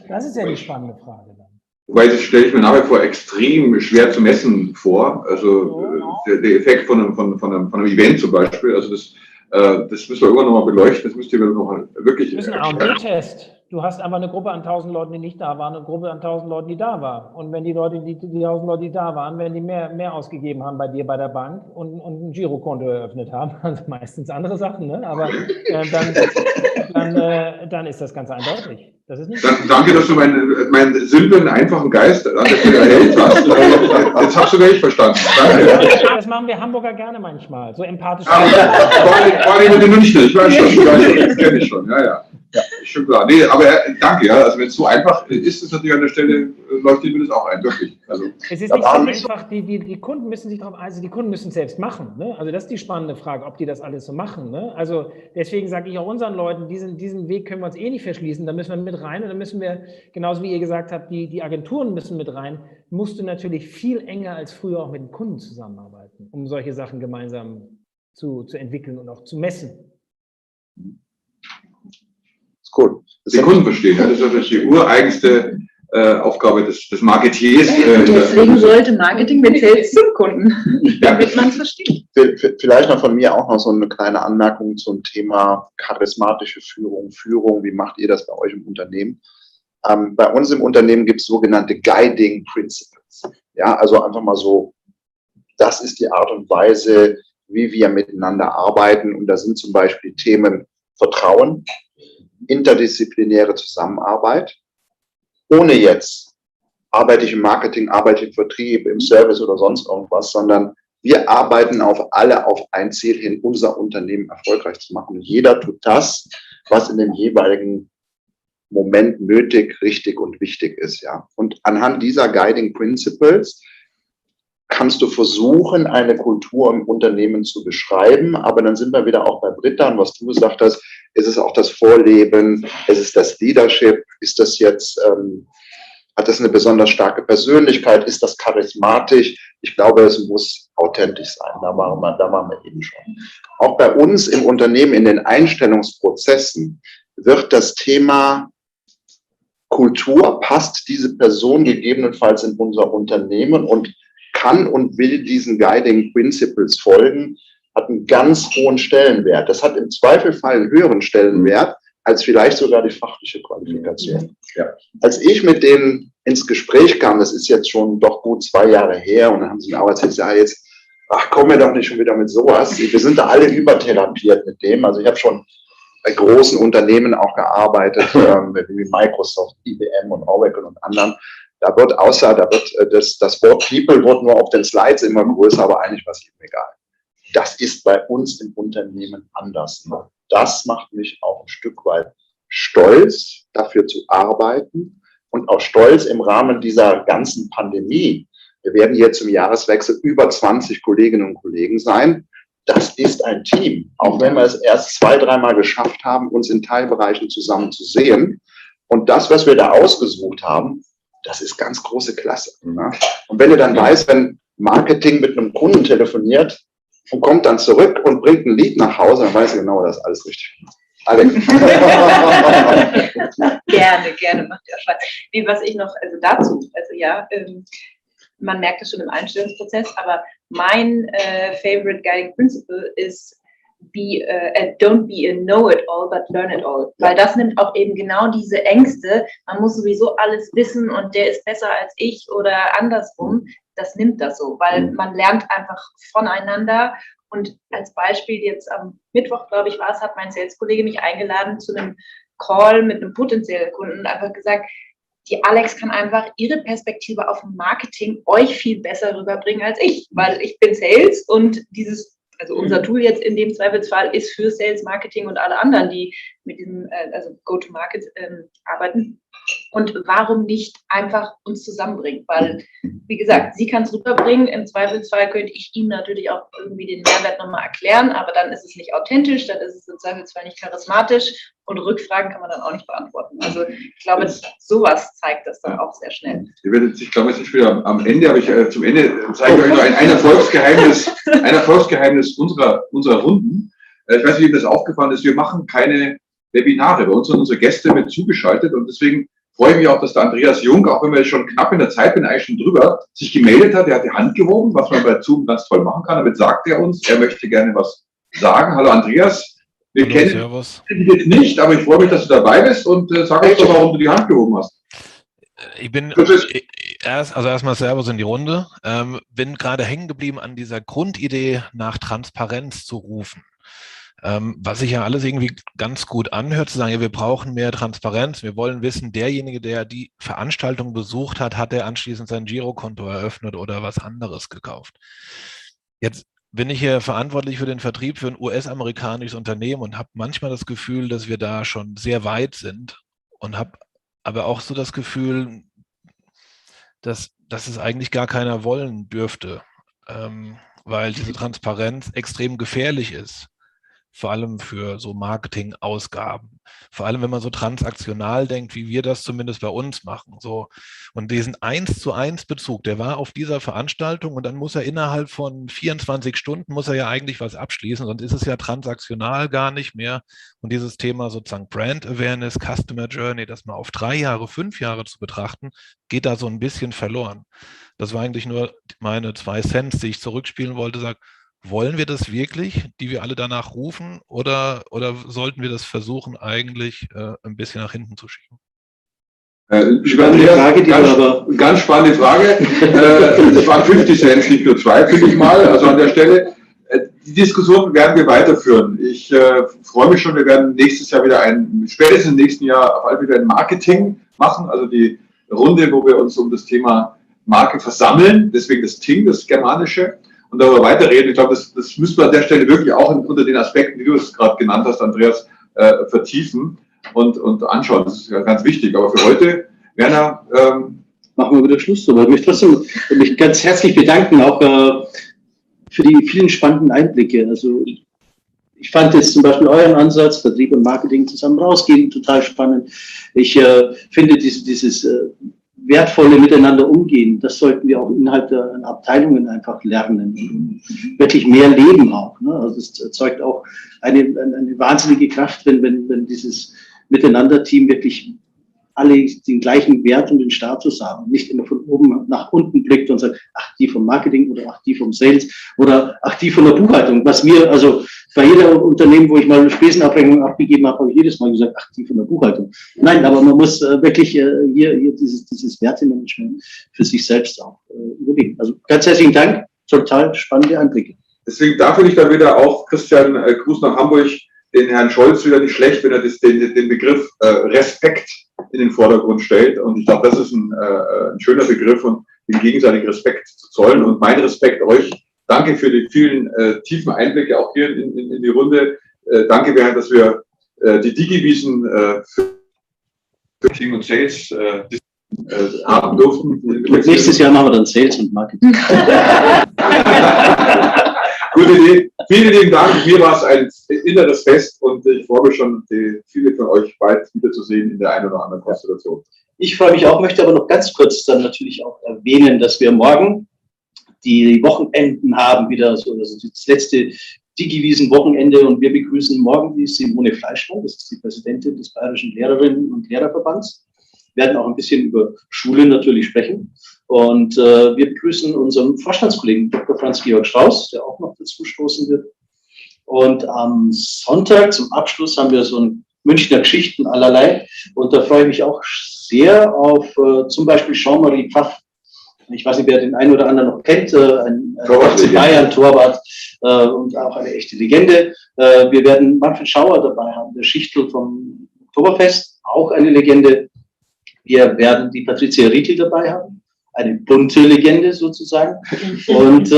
Das ist ja die spannende Frage dann. Wobei, das stelle ich mir nach wie vor extrem schwer zu messen vor. Also der Effekt von einem Event zum Beispiel, also das müssen wir irgendwann nochmal beleuchten, das müsst ihr noch wirklich... Das ist ein A&B-Test. du hast einfach eine Gruppe an 1000 Leuten, die nicht da waren, und eine Gruppe an 1000 Leuten, die da war. Und wenn die Leute, die 1000 Leute, die da waren, wenn die mehr ausgegeben haben bei dir bei der Bank und ein Girokonto eröffnet haben, also meistens andere Sachen, ne? Aber dann ist das ganz eindeutig. Das ist nicht Danke, dass du meinen simplen, einfachen Geist an der Stelle erhält hast. Jetzt hast du mich verstanden. Danke. Das machen wir Hamburger gerne manchmal, so empathisch. Vor allem mit den Münchner, ich weiß schon, das kenne ich schon, ja. Ist schon klar. Nee, aber danke, ja. Also wenn es so einfach ist, ist natürlich an der Stelle, leuchtet mir das auch ein, wirklich. Also, es ist nicht so einfach, die Kunden müssen sich darauf, also die Kunden müssen es selbst machen. Ne? Also das ist die spannende Frage, ob die das alles so machen. Ne? Also deswegen sage ich auch unseren Leuten, diesen Weg können wir uns nicht verschließen, da müssen wir mit rein und dann müssen wir, genauso wie ihr gesagt habt, die Agenturen müssen mit rein, musst du natürlich viel enger als früher auch mit den Kunden zusammenarbeiten, um solche Sachen gemeinsam zu entwickeln und auch zu messen. Cool. Den Kunden verstehen, das ist natürlich die ureigenste Aufgabe des Marketiers. Deswegen sollte Marketing mit Sales zum Kunden, damit man es versteht. Vielleicht noch von mir auch noch so eine kleine Anmerkung zum Thema charismatische Führung. Wie macht ihr das bei euch im Unternehmen? Bei uns im Unternehmen gibt es sogenannte Guiding Principles. Ja, also einfach mal so, das ist die Art und Weise, wie wir miteinander arbeiten. Und da sind zum Beispiel Themen Vertrauen, interdisziplinäre Zusammenarbeit. Ohne jetzt arbeite ich im Marketing, arbeite ich im Vertrieb, im Service oder sonst irgendwas, sondern wir arbeiten auf ein Ziel hin, unser Unternehmen erfolgreich zu machen. Und jeder tut das, was in dem jeweiligen Moment nötig, richtig und wichtig ist. Ja. Und anhand dieser Guiding Principles kannst du versuchen, eine Kultur im Unternehmen zu beschreiben, aber dann sind wir wieder auch bei Britta und was du gesagt hast, ist es auch das Vorleben, ist es das Leadership, ist das jetzt, hat das eine besonders starke Persönlichkeit, ist das charismatisch? Ich glaube, es muss authentisch sein, da waren wir eben schon. Auch bei uns im Unternehmen, in den Einstellungsprozessen, wird das Thema Kultur, passt diese Person gegebenenfalls in unser Unternehmen und kann und will diesen Guiding Principles folgen, hat einen ganz hohen Stellenwert. Das hat im Zweifelfall einen höheren Stellenwert als vielleicht sogar die fachliche Qualifikation. Ja. Als ich mit denen ins Gespräch kam, das ist jetzt schon doch gut 2 Jahre her, und dann haben sie mir auch erzählt, ja jetzt, komm mir doch nicht schon wieder mit sowas. Wir sind da alle übertherapiert mit dem. Also ich habe schon bei großen Unternehmen auch gearbeitet, wie Microsoft, IBM und Oracle und anderen. Da wird das Wort People wird nur auf den Slides immer größer, aber eigentlich war es ihm egal. Das ist bei uns im Unternehmen anders. Das macht mich auch ein Stück weit stolz, dafür zu arbeiten und auch stolz im Rahmen dieser ganzen Pandemie. Wir werden hier zum Jahreswechsel über 20 Kolleginnen und Kollegen sein. Das ist ein Team. Auch wenn wir es erst 2-3 Mal geschafft haben, uns in Teilbereichen zusammen zu sehen. Und das, was wir da ausgesucht haben, das ist ganz große Klasse. Ne? Und wenn du dann weißt, wenn Marketing mit einem Kunden telefoniert und kommt dann zurück und bringt ein Lied nach Hause, dann weiß ich genau, dass alles richtig ist. Alex. Gerne, macht ja Spaß. Nee, was ich noch, man merkt es schon im Einstellungsprozess, aber mein favorite guiding principle ist don't be a know-it-all, but learn it all. Weil das nimmt auch eben genau diese Ängste, man muss sowieso alles wissen und der ist besser als ich oder andersrum, das nimmt das so, weil man lernt einfach voneinander. Und als Beispiel jetzt am Mittwoch, glaube ich, hat mein Sales-Kollege mich eingeladen zu einem Call mit einem potenziellen Kunden und einfach gesagt, die Alex kann einfach ihre Perspektive auf Marketing euch viel besser rüberbringen als ich, weil ich bin Sales und unser Tool jetzt in dem Zweifelsfall ist für Sales, Marketing und alle anderen, die mit diesem Go-to-Market arbeiten. Und warum nicht einfach uns zusammenbringen? Weil, wie gesagt, sie kann es rüberbringen. Im Zweifelsfall könnte ich ihm natürlich auch irgendwie den Mehrwert nochmal erklären, aber dann ist es nicht authentisch, dann ist es im Zweifelsfall nicht charismatisch und Rückfragen kann man dann auch nicht beantworten. Also ich glaube, sowas zeigt das dann auch sehr schnell. Ich glaube, jetzt nicht wieder am Ende, aber zum Ende zeige ich euch noch ein Erfolgsgeheimnis unserer Runden. Ich weiß nicht, wie das aufgefallen ist, wir machen keine Webinare. Bei uns sind unsere Gäste mit zugeschaltet und deswegen freue ich mich auch, dass der Andreas Jung, auch wenn wir schon knapp in der Zeit bin, eigentlich schon drüber, sich gemeldet hat. Er hat die Hand gehoben, was man bei Zoom ganz toll machen kann. Damit sagt er uns, er möchte gerne was sagen. Hallo Andreas, Wir Hallo, kennen Servus. dich jetzt nicht, aber ich freue mich, dass du dabei bist und sag uns doch, warum du die Hand gehoben hast. Ich bin erstmal Servus in die Runde. Bin gerade hängen geblieben an dieser Grundidee, nach Transparenz zu rufen. Was sich ja alles irgendwie ganz gut anhört, zu sagen, ja, wir brauchen mehr Transparenz. Wir wollen wissen, derjenige, der die Veranstaltung besucht hat, hat er anschließend sein Girokonto eröffnet oder was anderes gekauft. Jetzt bin ich hier verantwortlich für den Vertrieb für ein US-amerikanisches Unternehmen und habe manchmal das Gefühl, dass wir da schon sehr weit sind und habe aber auch so das Gefühl, dass es eigentlich gar keiner wollen dürfte, weil diese Transparenz extrem gefährlich ist, vor allem für so Marketingausgaben. Vor allem, wenn man so transaktional denkt, wie wir das zumindest bei uns machen. So. Und diesen 1:1 Bezug, der war auf dieser Veranstaltung und dann muss er innerhalb von 24 Stunden, muss er ja eigentlich was abschließen, sonst ist es ja transaktional gar nicht mehr. Und dieses Thema sozusagen Brand Awareness, Customer Journey, das mal auf 3 Jahre, 5 Jahre zu betrachten, geht da so ein bisschen verloren. Das war eigentlich nur meine 2 Cents, die ich zurückspielen wollte, sage, wollen wir das wirklich, die wir alle danach rufen, oder sollten wir das versuchen, eigentlich ein bisschen nach hinten zu schieben? Spannende Frage, ganz spannende Frage. Es waren 50 Cent, nicht nur 2, finde ich mal. Also an der Stelle, die Diskussion werden wir weiterführen. Ich freue mich schon, wir werden nächstes Jahr wieder spätestens im nächsten Jahr auf alle wieder ein Marketing machen, also die Runde, wo wir uns um das Thema Marke versammeln, deswegen das Ting, das Germanische, und darüber weiterreden. Ich glaube, das müssen wir an der Stelle wirklich auch unter den Aspekten, wie du es gerade genannt hast, Andreas, vertiefen und anschauen. Das ist ja ganz wichtig. Aber für heute, Werner, machen wir wieder Schluss. Aber ich möchte trotzdem mich ganz herzlich bedanken, auch für die vielen spannenden Einblicke. Also ich fand jetzt zum Beispiel euren Ansatz, Vertrieb und Marketing zusammen rausgehen, total spannend. Ich finde dieses wertvolle Miteinander umgehen, das sollten wir auch innerhalb der Abteilungen einfach lernen. Wirklich mehr Leben auch. Ne? Also es erzeugt auch eine wahnsinnige Kraft, wenn dieses Miteinander-Team wirklich alle den gleichen Wert und den Status haben. Nicht immer von oben nach unten blickt und sagt, ach, die vom Marketing oder ach, die vom Sales oder ach, die von der Buchhaltung. Was mir, also bei jeder Unternehmen, wo ich mal eine Spesenabrechnung abgegeben habe, habe ich jedes Mal gesagt, ach, die von der Buchhaltung. Nein, aber man muss wirklich hier dieses Wertemanagement für sich selbst auch überlegen. Also ganz herzlichen Dank, total spannende Einblicke. Deswegen da finde ich dann wieder auch, Christian, Gruß nach Hamburg, den Herrn Scholz wieder nicht schlecht, wenn er den Begriff Respekt in den Vordergrund stellt. Und ich glaube, das ist ein schöner Begriff und den gegenseitigen Respekt zu zollen. Und mein Respekt euch. Danke für die vielen tiefen Einblicke auch hier in die Runde. Danke, Bernd, dass wir die Digiwiesen für Marketing und Sales haben durften. Nächstes Jahr machen wir dann Sales und Marketing. Gute Idee. Vielen lieben Dank. Mir war es ein inneres Fest und ich freue mich schon, viele von euch bald wiederzusehen in der einen oder anderen Konstellation. Ich freue mich auch, möchte aber noch ganz kurz dann natürlich auch erwähnen, dass wir morgen die Wochenenden haben, wieder so, also das letzte Digiwiesen-Wochenende, und wir begrüßen morgen die Simone Fleischmann, das ist die Präsidentin des Bayerischen Lehrerinnen- und Lehrerverbands. Wir werden auch ein bisschen über Schule natürlich sprechen. Und wir begrüßen unseren Vorstandskollegen Dr. Franz-Georg Strauß, der auch noch dazu stoßen wird. Und am Sonntag zum Abschluss haben wir so ein Münchner Geschichten allerlei. Und da freue ich mich auch sehr auf zum Beispiel Jean-Marie Pfaff. Ich weiß nicht, wer den einen oder anderen noch kennt, ein FC Bayern-Torwart und auch eine echte Legende. Wir werden Manfred Schauer dabei haben, der Schichtel vom Oktoberfest, auch eine Legende. Wir werden die Patricia Rietl dabei haben, eine bunte Legende sozusagen. Und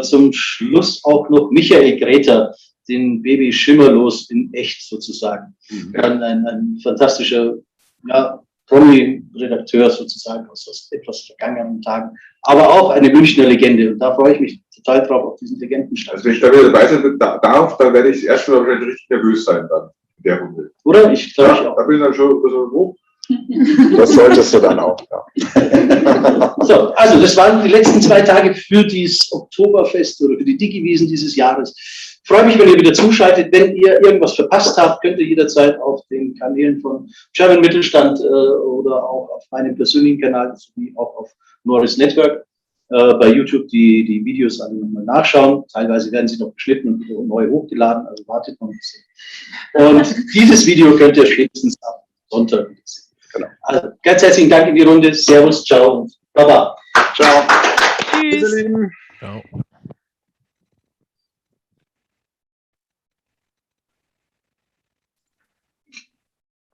zum Schluss auch noch Michael Greta, den Baby Schimmerlos in echt sozusagen. Ein fantastischer, ja, Promi-Redakteur sozusagen aus etwas vergangenen Tagen, aber auch eine Münchner Legende. Und da freue ich mich total drauf, auf diesen Legendenstand. Also wenn ich da wieder dabei sein darf, dann werde ich das erste Mal wahrscheinlich richtig nervös sein dann in der Runde. Oder? Ich glaube ich auch. Da bin ich dann schon so hoch. Das solltest du dann auch, ja. So, also das waren die letzten 2 Tage für dieses Oktoberfest oder für die Digiwiesen dieses Jahres. Ich freue mich, wenn ihr wieder zuschaltet. Wenn ihr irgendwas verpasst habt, könnt ihr jederzeit auf den Kanälen von German Mittelstand oder auch auf meinem persönlichen Kanal sowie auch auf Norris Network bei YouTube die Videos alle nochmal nachschauen. Teilweise werden sie noch geschnitten und wieder neu hochgeladen, also wartet noch ein bisschen. Und dieses Video könnt ihr spätestens am Sonntag sehen. Genau. Also, ganz herzlichen Dank in die Runde. Servus, ciao und baba. Ciao. Tschüss. Ciao.